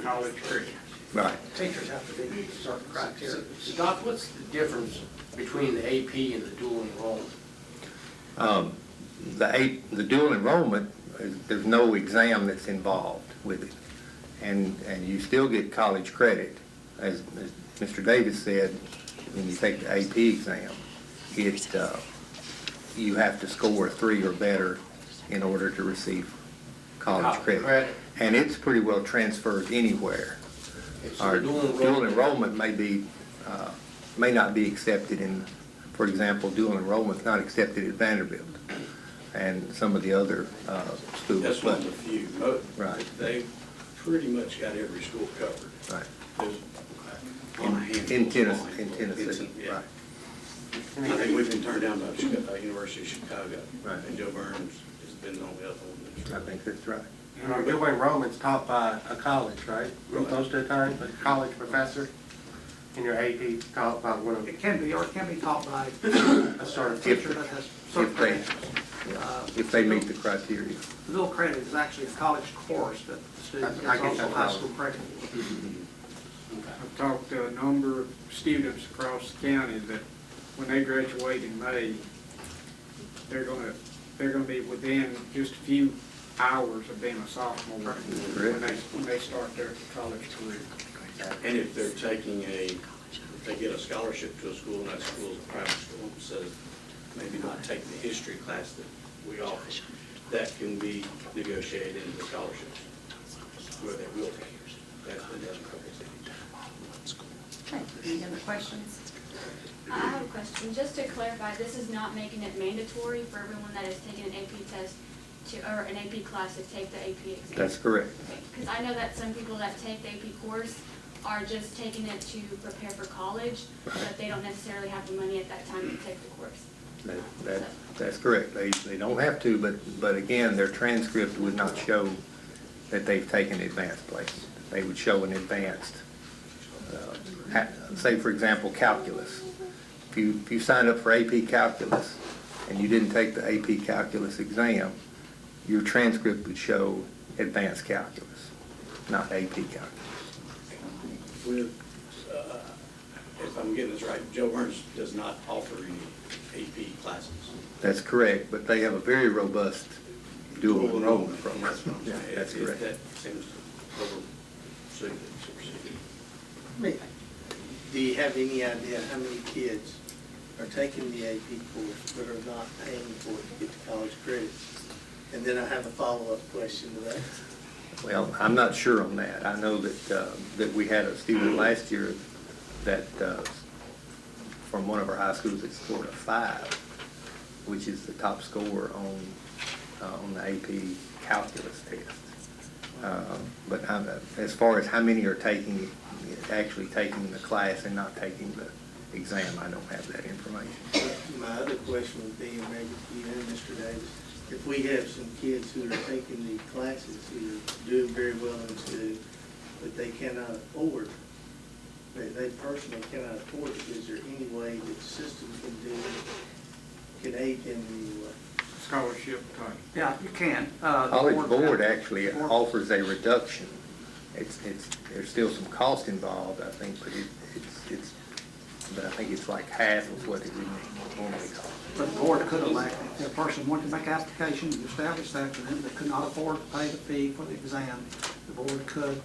college credit? Right. Teachers have to meet certain criteria. So Doc, what's the difference between the AP and the dual enrollment? The dual enrollment, there's no exam that's involved with it. And you still get college credit. As Mr. Davis said, when you take the AP exam, you have to score 3 or better in order to receive college credit. And it's pretty well transferred anywhere. Our dual enrollment may not be accepted in, for example, dual enrollment's not accepted at Vanderbilt and some of the other schools. That's one of the few. Right. They pretty much got every school covered. Right. There's on a handful. In Tennessee, Yeah. right. I think we've been turned down by University of Chicago. Right. And Joe Burns has been the only other one. I think that's right. And our dual enrollment's taught by a college, right? Right. Most of the time, a college professor, and your AP taught by one of the. It can be, or it can be taught by A sort a of teacher that has certain credentials. If they meet the criteria. The dual credit is actually a college course that the student I gets get also that high now. school credit. I've talked to a number of students across the county that when they graduate in May, they're gonna be within just a few hours of being a sophomore when they start their college career. And if they're taking if they get a scholarship to a school and that school's a private school, says maybe not take the history class that we offer, that can be negotiated into the scholarships where they will take it. That's been done. Okay, any other questions? I have a question. Just to clarify, this is not making it mandatory for everyone that has taken an AP test or an AP class to take the AP exam? That's correct. Because I know that some people that take the AP course are just taking it to prepare for college, but they don't necessarily have the money at that time to take the course. That's correct. They don't have to, but again, their transcript would not show that they've taken advanced placement. They would show an advanced, say for example, calculus. If you signed up for AP calculus and you didn't take the AP calculus exam, your transcript would show advanced calculus, not AP calculus. With, if I'm getting this right, Joe Burns does not offer any AP classes. That's correct, but they have a very robust dual enrollment That's program. what I'm Yeah, saying. that's correct. That seems to supersede. Do you have any idea how many kids are taking the AP course but are not paying for it to get the college credits? And then I have a follow-up question to that. Well, I'm not sure on that. I know that we had a student last year that, from one of our high schools that scored a 5, which is the top score on the AP calculus test. But as far as how many are actually taking the class and not taking the exam, I don't have that information. My other question would be, and maybe for you and Mr. Davis, if we have some kids who are taking the classes, who are doing very well in school, but they cannot afford, they personally cannot afford it, is there any way that the system can aid them in any way? Scholarship type. Yeah, you can. College Board actually offers a reduction. There's still some cost involved, I think, but I think it's like half of what it would normally cost. But the board could elect, if a person wanted to make application and establish that for them, they could not afford to pay the fee for the exam, the board could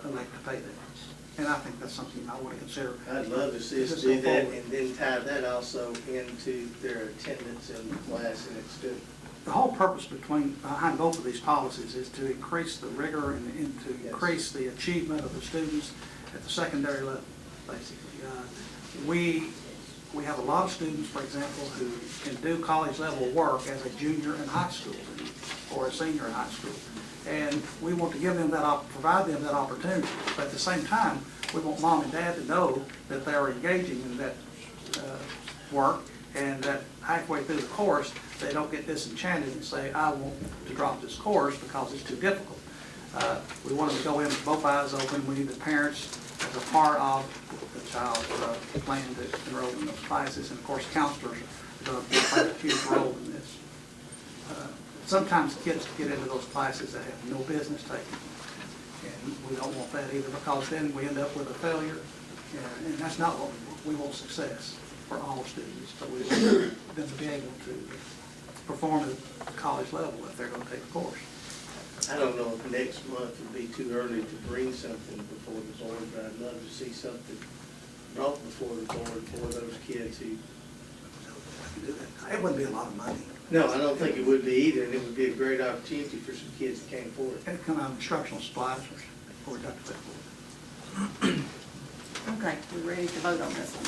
elect to pay that. And I think that's something I want to consider. I'd love to see us do that and then tie that also into their attendance in the class and its students. The whole purpose behind both of these policies is to increase the rigor and to increase the achievement of the students at the secondary level, basically. We have a lot of students, for example, who can do college level work as a junior in high school or a senior in high school. And we want to give them provide them that opportunity. But at the same time, we want mom and dad to know that they are engaging in that work, and that halfway through the course, they don't get disenchanted and say, I want to drop this course because it's too difficult. We want them to go in with both eyes open. We need the parents as a part of the child's plan to enroll in those classes. And of course, counselors are going to play a huge role in this. Sometimes kids get into those classes that have no business taking. And we don't want that either, because then we end up with a failure. And that's not what we want. We want success for all students, but we want them to be able to perform at the college level if they're going to take a course. I don't know if next month would be too early to bring something before the board, but I'd love to see something brought before the board for those kids who... It wouldn't be a lot of money. No, I don't think it would be either, and it would be a great opportunity for some kids that can't afford it. It'd come out of instructional supplies or deductible. Okay, we're ready to vote on this one.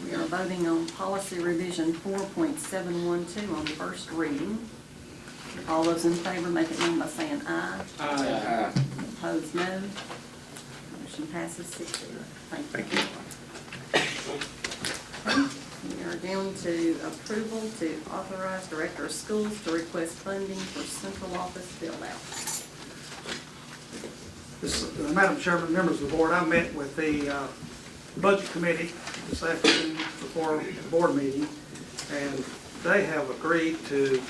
We are voting on policy revision 4.712 on first reading. All those in favor make it known by saying aye. Aye. Opposed, no. Motion passes 6-0. Thank you. We are down to approval to authorize Director of Schools to request funding for central office build-out. Madam Chairman, members of the board, I met with the Budget Committee this afternoon before the board meeting, and they have agreed to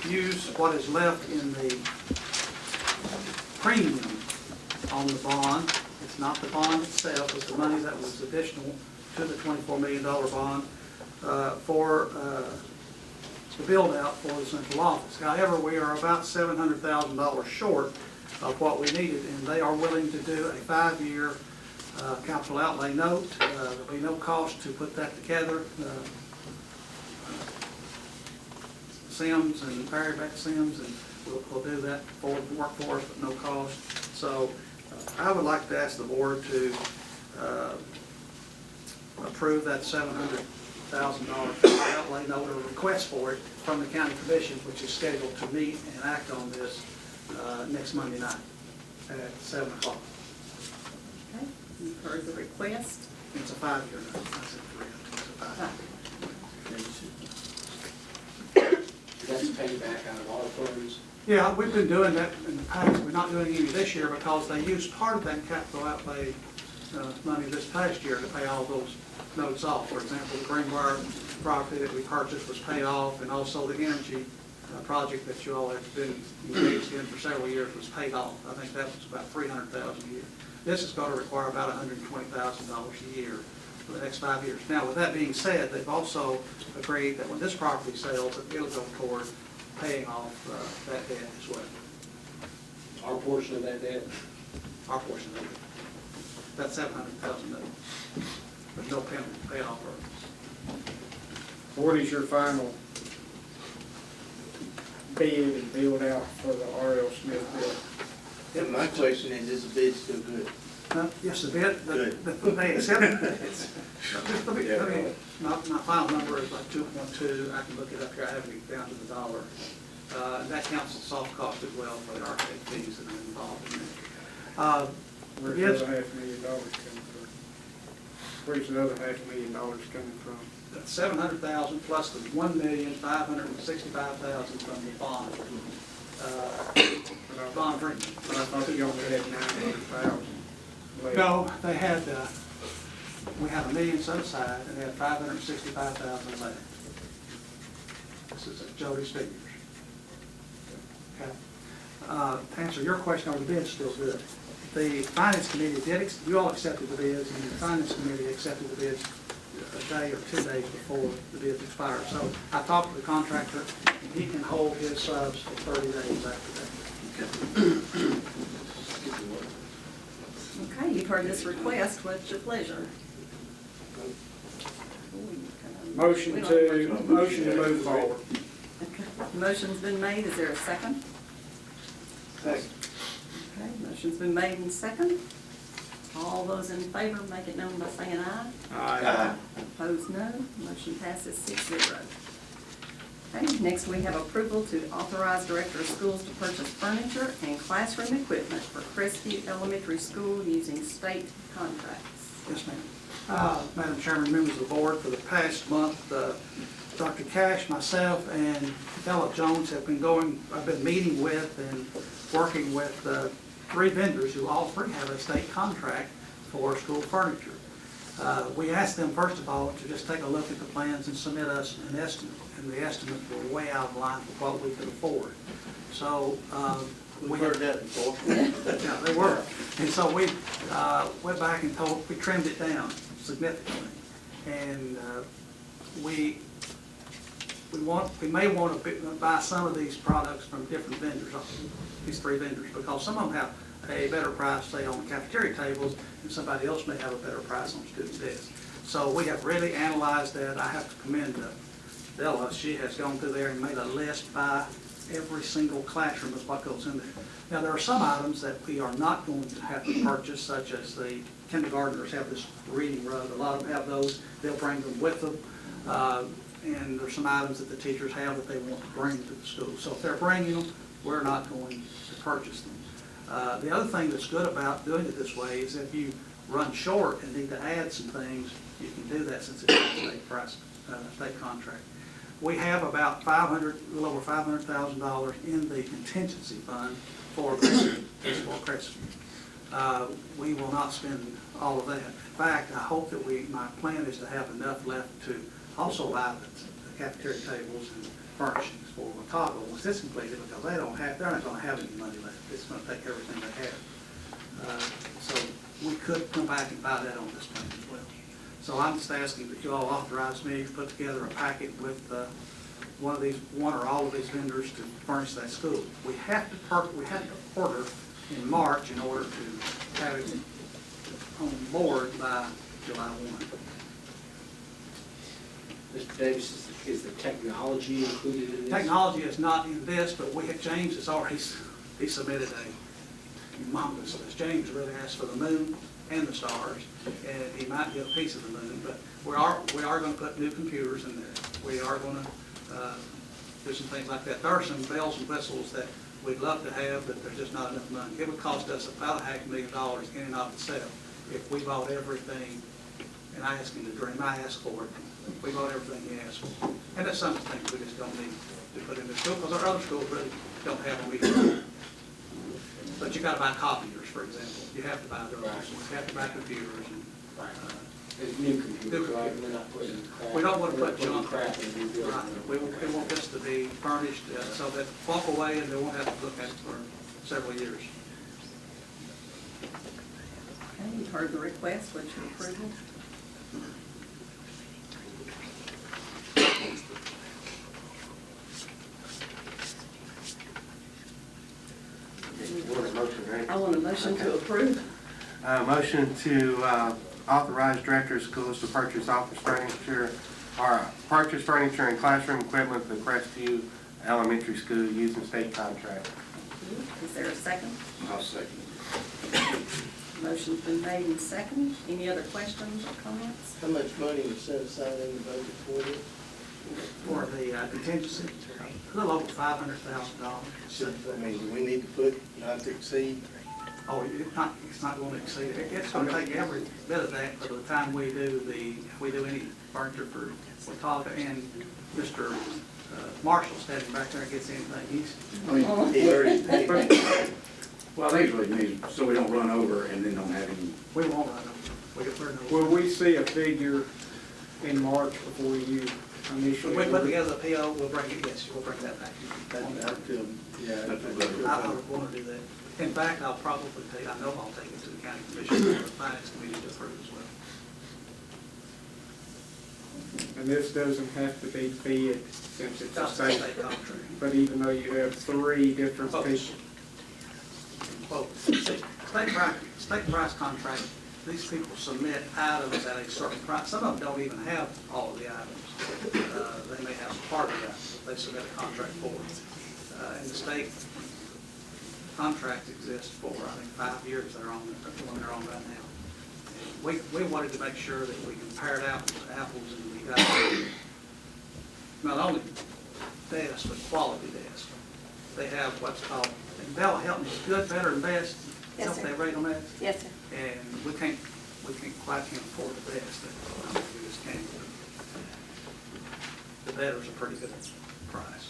use what is left in the premium on the bond. It's not the bond itself, it's the money that was additional to the $24 million bond for the build-out for the central office. However, we are about $700,000 short of what we needed, and they are willing to do a 5-year capital outlay note. There'll be no cost to put that together. Sims and Barry Beck Sims, and we'll do that for the workforce at no cost. So I would like to ask the board to approve that $700,000 outlay note or request for it from the county commission, which is scheduled to meet and act on this next Monday night at 7 o'clock. Okay, you've heard the request. It's a 5-year note. I said 3. It's a 5-year. That's paid back out of all funds. Yeah, we've been doing that in the past. We're not doing any this year because they used part of that capital outlay money this past year to pay all those notes off. For example, the Greenbrier property that we purchased was paid off, and also the energy project that you all have been engaged in for several years was paid off. I think that was about $300,000 a year. This is going to require about $120,000 a year for the next 5 years. Now, with that being said, they've also agreed that when this property sells, that it'll go toward paying off that debt as well. Our portion of that debt? Our portion of it. That's $700,000. There's no penalty to pay off. What is your final bid and build out for the R.L. Smith building? And my question is the bid still good? Yes, the bid, Good. they accepted it. My final number is like 2.2. I can look it up here. I haven't it down to the dollar. And that counts the soft cost as well for the architect fees that are involved in it. Where's the other $500,000 coming from? Where's the other $500,000 coming from? That's $700,000 plus the $1,565,000 from the bond. Bond agreement. But I thought you only had $900,000. No, they had, we had $1 million set aside and they had $565,000 left. This is Jody's figures. Okay. To answer your question on the bid's still good. The finance committee did, you all accepted the bids, and the finance committee accepted the bids a day or 2 days before the bids expired. So I talked to the contractor, and he can hold his subs for 30 days after that. Okay, you've heard this request, what's your pleasure? Motion to move forward. Okay, motion's been made, is there a second? Second. Okay, motion's been made and second. All those in favor, make it known by saying aye. Aye. Opposed, no. Motion passes 6-0. Okay, next we have approval to authorize Director of Schools to purchase furniture and classroom equipment for Crestview Elementary School using state contracts. Yes, ma'am. Madam Chairman, members of the board, for the past month, Dr. Cash, myself, and Philip Jones have been I've been meeting with and working with 3 vendors who all 3 have a state contract for school furniture. We asked them, first of all, to just take a look at the plans and submit us an estimate, and the estimates were way out of line for what we could afford. So We've heard that before. yeah, they were. And so we went back and we trimmed it down significantly. And we may want to buy some of these products from different vendors, these 3 vendors, because some of them have a better price, say, on the cafeteria tables, and somebody else may have a better price on student desks. So we have really analyzed that. I have to commend Della. She has gone through there and made a list by every single classroom of what goes in there. Now, there are some items that we are not going to have to purchase, such as the kindergartners have this reading rug. A lot of them have those. They'll bring them with them. And there's some items that the teachers have that they want to bring to the school. So if they're bringing them, we're not going to purchase them. The other thing that's good about doing it this way is if you run short and need to add some things, you can do that since it's a state contract. We have about a little over $500,000 in the contingency fund for Crestview. We will not spend all of that. In fact, I hope that my plan is to have enough left to also buy the cafeteria tables and furnishings for Otago once it's completed, because they're not going to have any money left. It's going to take everything they have. So we could come back and buy that on this plan as well. So I'm just asking that you all authorize me to put together a packet with one or all of these vendors to furnish that school. We have to order in March in order to have it on board by July 1. Mr. Davis, is the technology included in this? Technology is not in this, but James has already submitted a humongous list. James really asked for the moon and the stars, and he might get a piece of the moon, but we are going to put new computers in there. We are going to do some things like that. There are some bells and whistles that we'd love to have, but there's just not enough money. It would cost us about $500,000 in and of itself if we bought everything, and I asked him to dream, I asked for it. We bought everything he asked for. And that's some of the things we just don't need to put in the school, because our other schools really don't have them either. But you got to buy copiers, for example. You have to buy those. You have to buy computers. And, It's new computers, right? We're not putting crap. we don't want to put junk. Crap in new buildings. Right. We want this to be furnished so that walk away and they won't have to look at it for several years. Okay, you've heard the request, what's your approval? Want a motion, right? I want a motion to approve. Motion to authorize director of schools to purchase office furniture, or purchase furniture and classroom equipment for Crestview Elementary School using state contract. Is there a second? I'll second. Motion's been made and seconded. Any other questions or comments? How much money was set aside in the budget for this? For the contingency, a little over $500,000. I mean, do we need to put not to exceed? Oh, it's not going to exceed it. It's going to take every bit of that by the time we do any furniture for Watauga, and Mr. Marshall standing back there and gets anything. He already, Well, they usually need, so we don't run over and then don't have any. We won't run them. We can turn them. Will we see a figure in March before you initially? When we put together the PO, we'll bring it, yes, we'll bring that back. I feel, yeah. I would want to do that. In fact, I'll probably take, I know I'll take it to the county commission or the finance committee to approve as well. And this doesn't have to be bid since it's a That's state, state contract. but even though you have 3 different Oh. people. Well, state price contract, these people submit items at a certain price. Some of them don't even have all of the items. They may have part of the items that they submit a contract for. And the state contract exists for, I think, 5 years. They're on, the one they're on right now. We wanted to make sure that we compared apples to apples, and we got not only desks, but quality desks. They have what's called, and Bella help me, good, better, and best. Yes, Something sir. they rate on that. Yes, sir. And we can't quite afford the best. We just can't. The better's a pretty good price.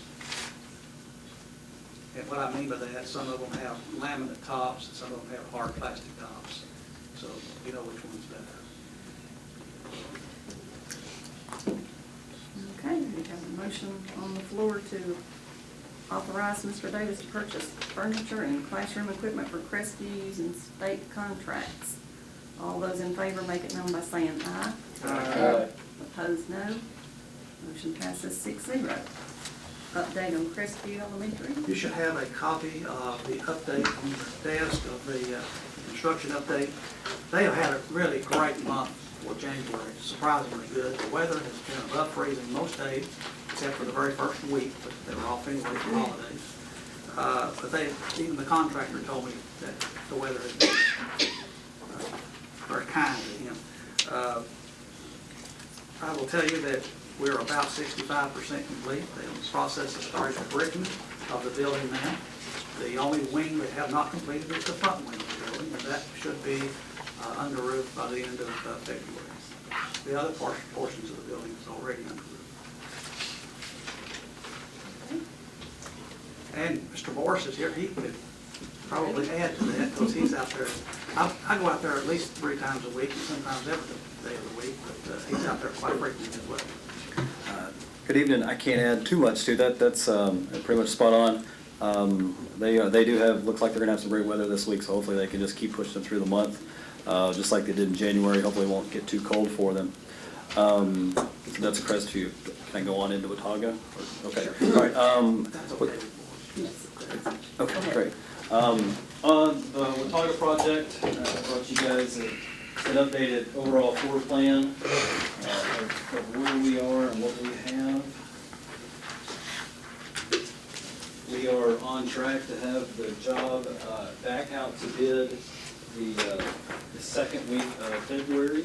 And what I mean by that, some of them have laminate tops, and some of them have hard plastic tops. So you know which one's better. Okay, we have a motion on the floor to authorize Mr. Davis to purchase furniture and classroom equipment for Crestview using state contracts. All those in favor make it known by saying aye. Aye. Opposed, no. Motion passes 6-0. Update on Crestview Elementary. You should have a copy of the update on your desk of the construction update. They have had a really great month for January, surprisingly good. The weather has been above freezing most days, except for the very first week, but they were off anyway for holidays. But even the contractor told me that the weather has been very kind to him. I will tell you that we're about 65% complete. The process has started the bricking of the building now. The only wing they have not completed is the front wing of the building, and that should be under roof by the end of February. The other portions of the building is already under roof. And Mr. Morris is here. He could probably add to that because he's out there. I go out there at least 3 times a week, and sometimes every day of the week, but he's out there quite frequently as well. Good evening. I can't add too much to that. That's pretty much spot on. They do have, looks like they're gonna have some great weather this week, so hopefully they can just keep pushing through the month, just like they did in January. Hopefully it won't get too cold for them. That's Crestview. Can I go on into Watauga? Okay. All right. That's okay. Okay, great. On the Watauga project, I brought you guys an updated overall floor plan of where we are and what we have. We are on track to have the job back out to bid the second week of February.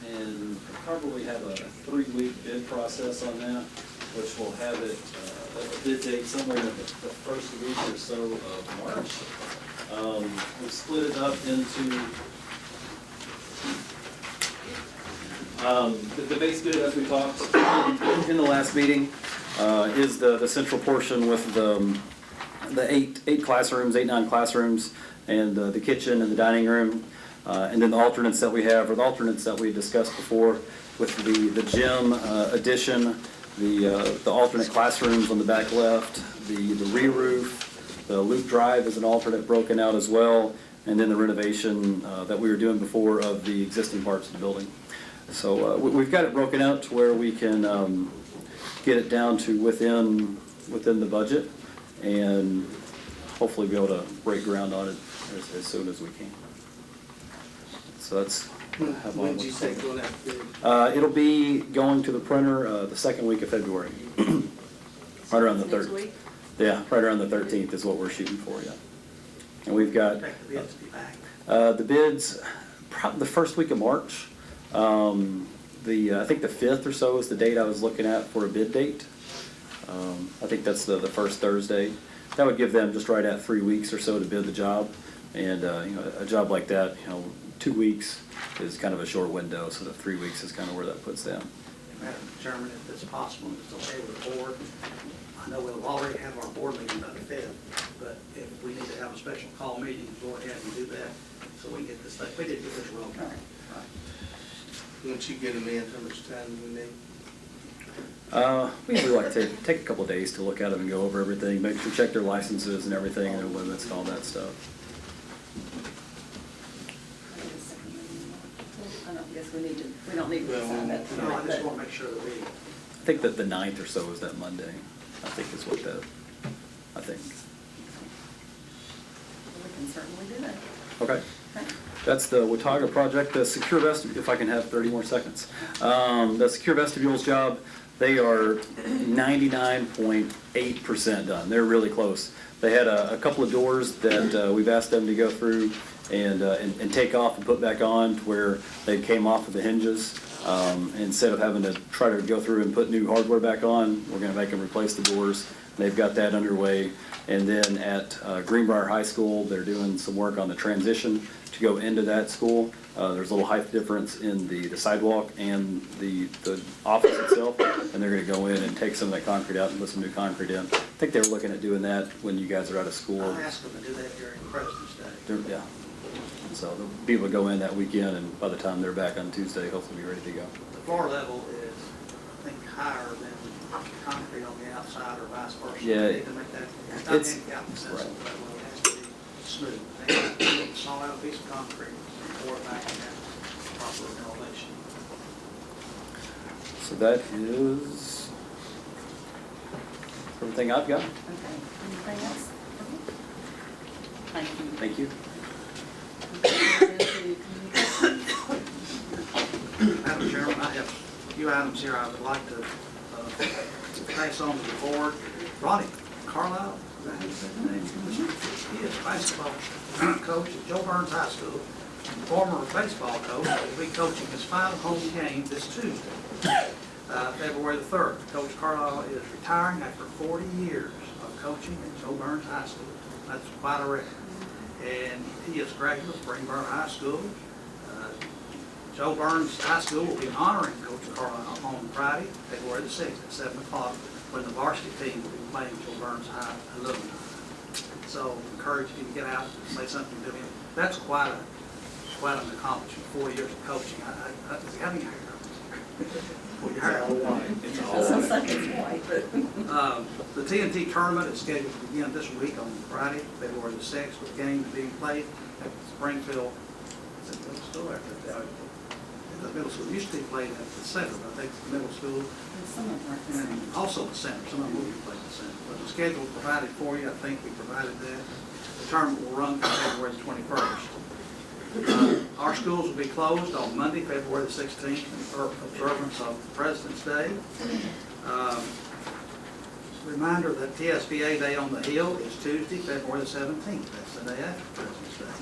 And probably have a 3-week bid process on that, which will have it a bid date somewhere in the first week or so of March. We've split it up into the base bid, as we talked in the last meeting, is the central portion with the 8 classrooms, 9 classrooms, and the kitchen and the dining room. And then the alternates that we have, or the alternates that we discussed before, with the gym addition, the alternate classrooms on the back left, the re-roof, the loop drive is an alternate broken out as well, and then the renovation that we were doing before of the existing parts of the building. So we've got it broken out to where we can get it down to within the budget and hopefully be able to break ground on it as soon as we can. So that's how long. When did you say going out bid? It'll be going to the printer the second week of February. Right around the Next 3rd. week? Yeah, right around the 13th is what we're shooting for, yeah. And we've got Expect the bids to be back. the bids, probably the first week of March. I think the 5th or so is the date I was looking at for a bid date. I think that's the first Thursday. That would give them just right at 3 weeks or so to bid the job. And, a job like that, 2 weeks is kind of a short window, so the 3 weeks is kind of where that puts them. Madam Chairman, if it's possible, if it's okay with the board, I know we'll already have our board meeting by the 5th, but if we need to have a special call meeting, go ahead and do that, so we can get this thing, we did get this rolling. Once you get them in, how much time do we need? We usually like to take a couple of days to look at them and go over everything, make sure, check their licenses and everything, and their limits and all that stuff. I don't guess we don't need to decide that No, I tonight, just but want to make sure that we, I think that the 9th or so is that Monday, I think is what that, I think. we can certainly do that. Okay. Okay. That's the Watauga project, the secure vestibule, if I can have 30 more seconds. The secure vestibules job, they are 99.8% done. They're really close. They had a couple of doors that we've asked them to go through and take off and put back on to where they came off of the hinges. Instead of having to try to go through and put new hardware back on, we're gonna make them replace the doors. They've got that underway. And then at Greenbrier High School, they're doing some work on the transition to go into that school. There's a little height difference in the sidewalk and the office itself, and they're gonna go in and take some of that concrete out and put some new concrete in. I think they were looking at doing that when you guys are out of school. I asked them to do that during President's Day. Yeah. So they'll be able to go in that weekend, and by the time they're back on Tuesday, hopefully be ready to go. The floor level is, I think, higher than concrete on the outside or vice versa. Yeah, We need to make that, it's not it's- handicap accessible, right. but it has to be smooth. They have to saw out a piece of concrete, pour it back in that proper elevation. So that is everything I've got. Okay, anything else? Thank you. Thank you. Madam Chairman, I have a few items here I would like to pass on to the board. Ronnie Carlisle, is that how you say his name? He is basketball coach at Joe Burns High School. Former baseball coach, will be coaching his final home game this Tuesday, February the 3rd. Coach Carlisle is retiring after 40 years of coaching at Joe Burns High School. That's quite a record. And he is a graduate of Greenbrier High School. Joe Burns High School will be honoring Coach Carlisle on Friday, February the 6th at 7 o'clock when the varsity team will be playing Joe Burns High alumni. So encourage you to get out and say something to him. That's quite an accomplishment, 4 years of coaching. Does he have any hair? It's all white. It's all Some white. seconds white, but. The TNT tournament is scheduled to begin this week on Friday, February the 6th, with games being played at Springfield. Is it middle school? The middle school used to be played at the center, but I think it's the middle school. Some of them are the And same. also the center, some of them will be played at the center. But the schedule provided for you, I think we provided that. The tournament will run from February the 21st. Our schools will be closed on Monday, February the 16th, in observance of President's Day. Reminder that TSBA Day on the Hill is Tuesday, February the 17th. That's the day after President's Day.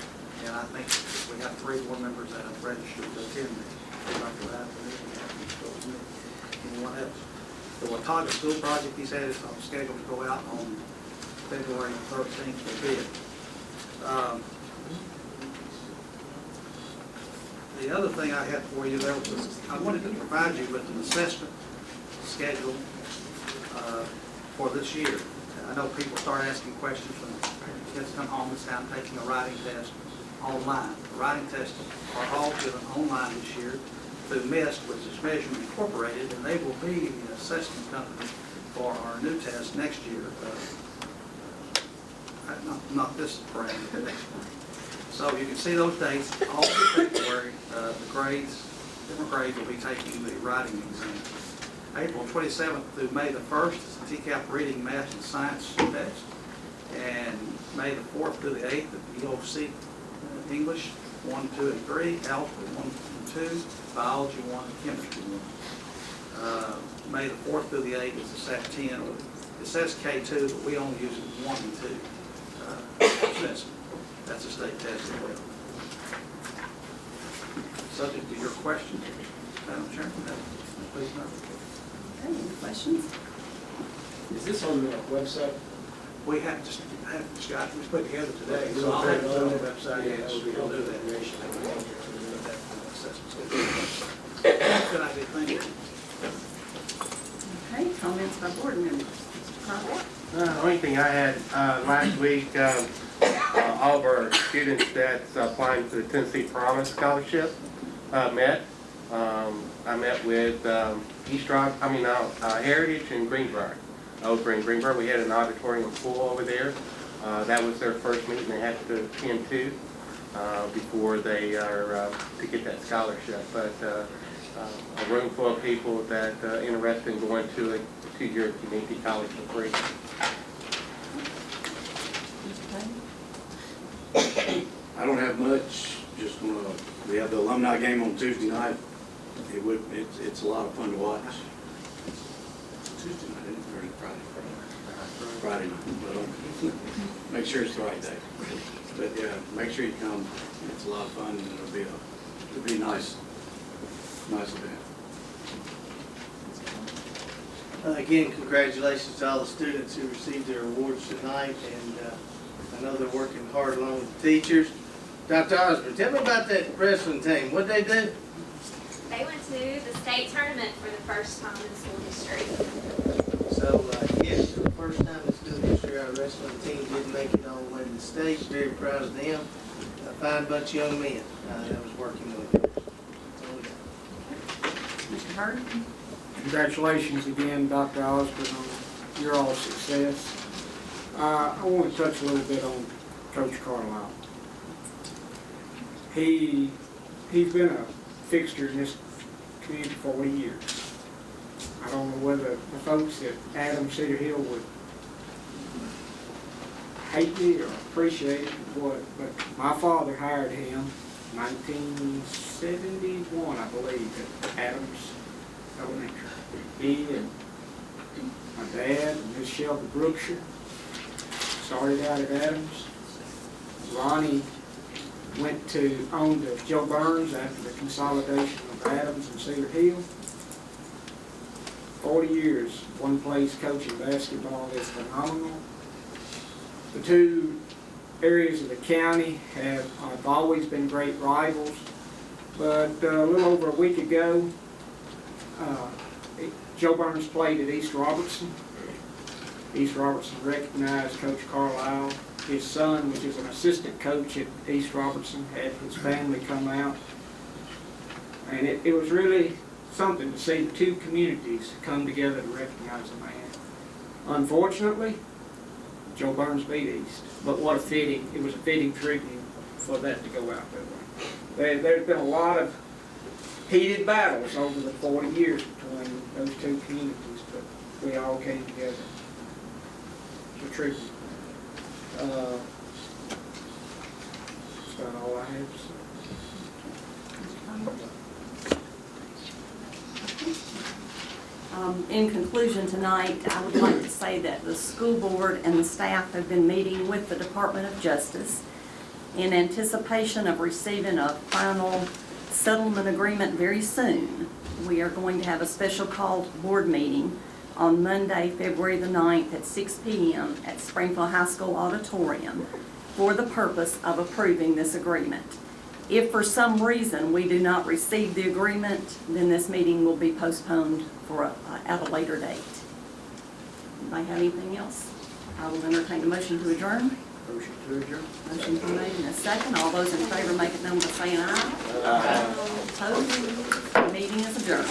And I think we have 3 board members that have registered to attend this. Anyone else? The Watauga School Project, he said, is scheduled to go out on February 13th for bid. The other thing I had for you there was, I wanted to provide you with an assessment schedule for this year. I know people start asking questions when kids come home this time taking a writing test online. The writing tests are all given online this year through MIST, which is Measurement Incorporated, and they will be the assessment company for our new test next year. Not this spring, but next spring. So you can see those dates, all through February, the grades, different grades will be taking the writing exam. April 27th through May the 1st is the TCAP reading, math, and science test. And May the 4th through the 8th, the EOC English 1, 2, and 3, Algebra 1 and 2, Biology 1, and Chemistry 1. May the 4th through the 8th is the SAT 10. It says K2, but we only use it 1 and 2 assessment. That's a state test as well. Subject to your question, Madam Chairman, please note. Okay, any questions? Is this on the website? We have just got, we put together today, so I'll have it on the website. Yes, we'll do that. Good idea, thank you. Okay, comments by board members. Mr. Crockett? The only thing I had last week, all of our students that's applying for the Tennessee Promise Scholarship met. I met with Heritage and Greenbrier. Over in Greenbrier, we had an auditorium full over there. That was their first meeting they had to attend to before they are to get that scholarship. But a room full of people that interested in going to a two-year community college for free. I don't have much, just we have the alumni game on Tuesday night. It's a lot of fun to watch. Tuesday night, isn't it? Or Friday night. But make sure it's the right day. But yeah, make sure you come. It's a lot of fun, and it'll be nice event. Again, congratulations to all the students who received their awards tonight, and I know they're working hard along with the teachers. Dr. Osborne, tell me about that wrestling team. What'd they do? They went to the state tournament for the first time in school history. So, yes, for the first time in school history, our wrestling team did make it all the way to the state. Very proud of them. A fine bunch of young men that was working with them. Mr. Hurd? Congratulations again, Dr. Osborne, on your all success. I want to touch a little bit on Coach Carlisle. He's been a fixture in this community for 40 years. I don't know whether the folks at Adams Cedar Hill would hate me or appreciate it or what, but my father hired him in 1971, I believe, at Adams Elementary. He and my dad and Miss Shelby Brookshire started out at Adams. Ronnie went to own the Joe Burns after the consolidation of Adams and Cedar Hill. 40 years, one place coaching basketball is phenomenal. The two areas of the county have always been great rivals, but a little over a week ago, Joe Burns played at East Robertson. East Robertson recognized Coach Carlisle. His son, which is an assistant coach at East Robertson, had his family come out. And it was really something to see the two communities come together to recognize a man. Unfortunately, Joe Burns beat East. But it was a fitting tribute for that to go out that way. There's been a lot of heated battles over the 40 years between those two communities, but we all came together to tribute. That's about all I have to say. In conclusion tonight, I would like to say that the school board and the staff have been meeting with the Department of Justice in anticipation of receiving a final settlement agreement very soon. We are going to have a special called board meeting on Monday, February the 9th at 6 p.m. at Springfield High School Auditorium for the purpose of approving this agreement. If for some reason we do not receive the agreement, then this meeting will be postponed for at a later date. Anybody have anything else? I will entertain a motion to adjourn. Motion to adjourn. Motion been made and a second. All those in favor make it known by saying aye. Opposed? Meeting is adjourned.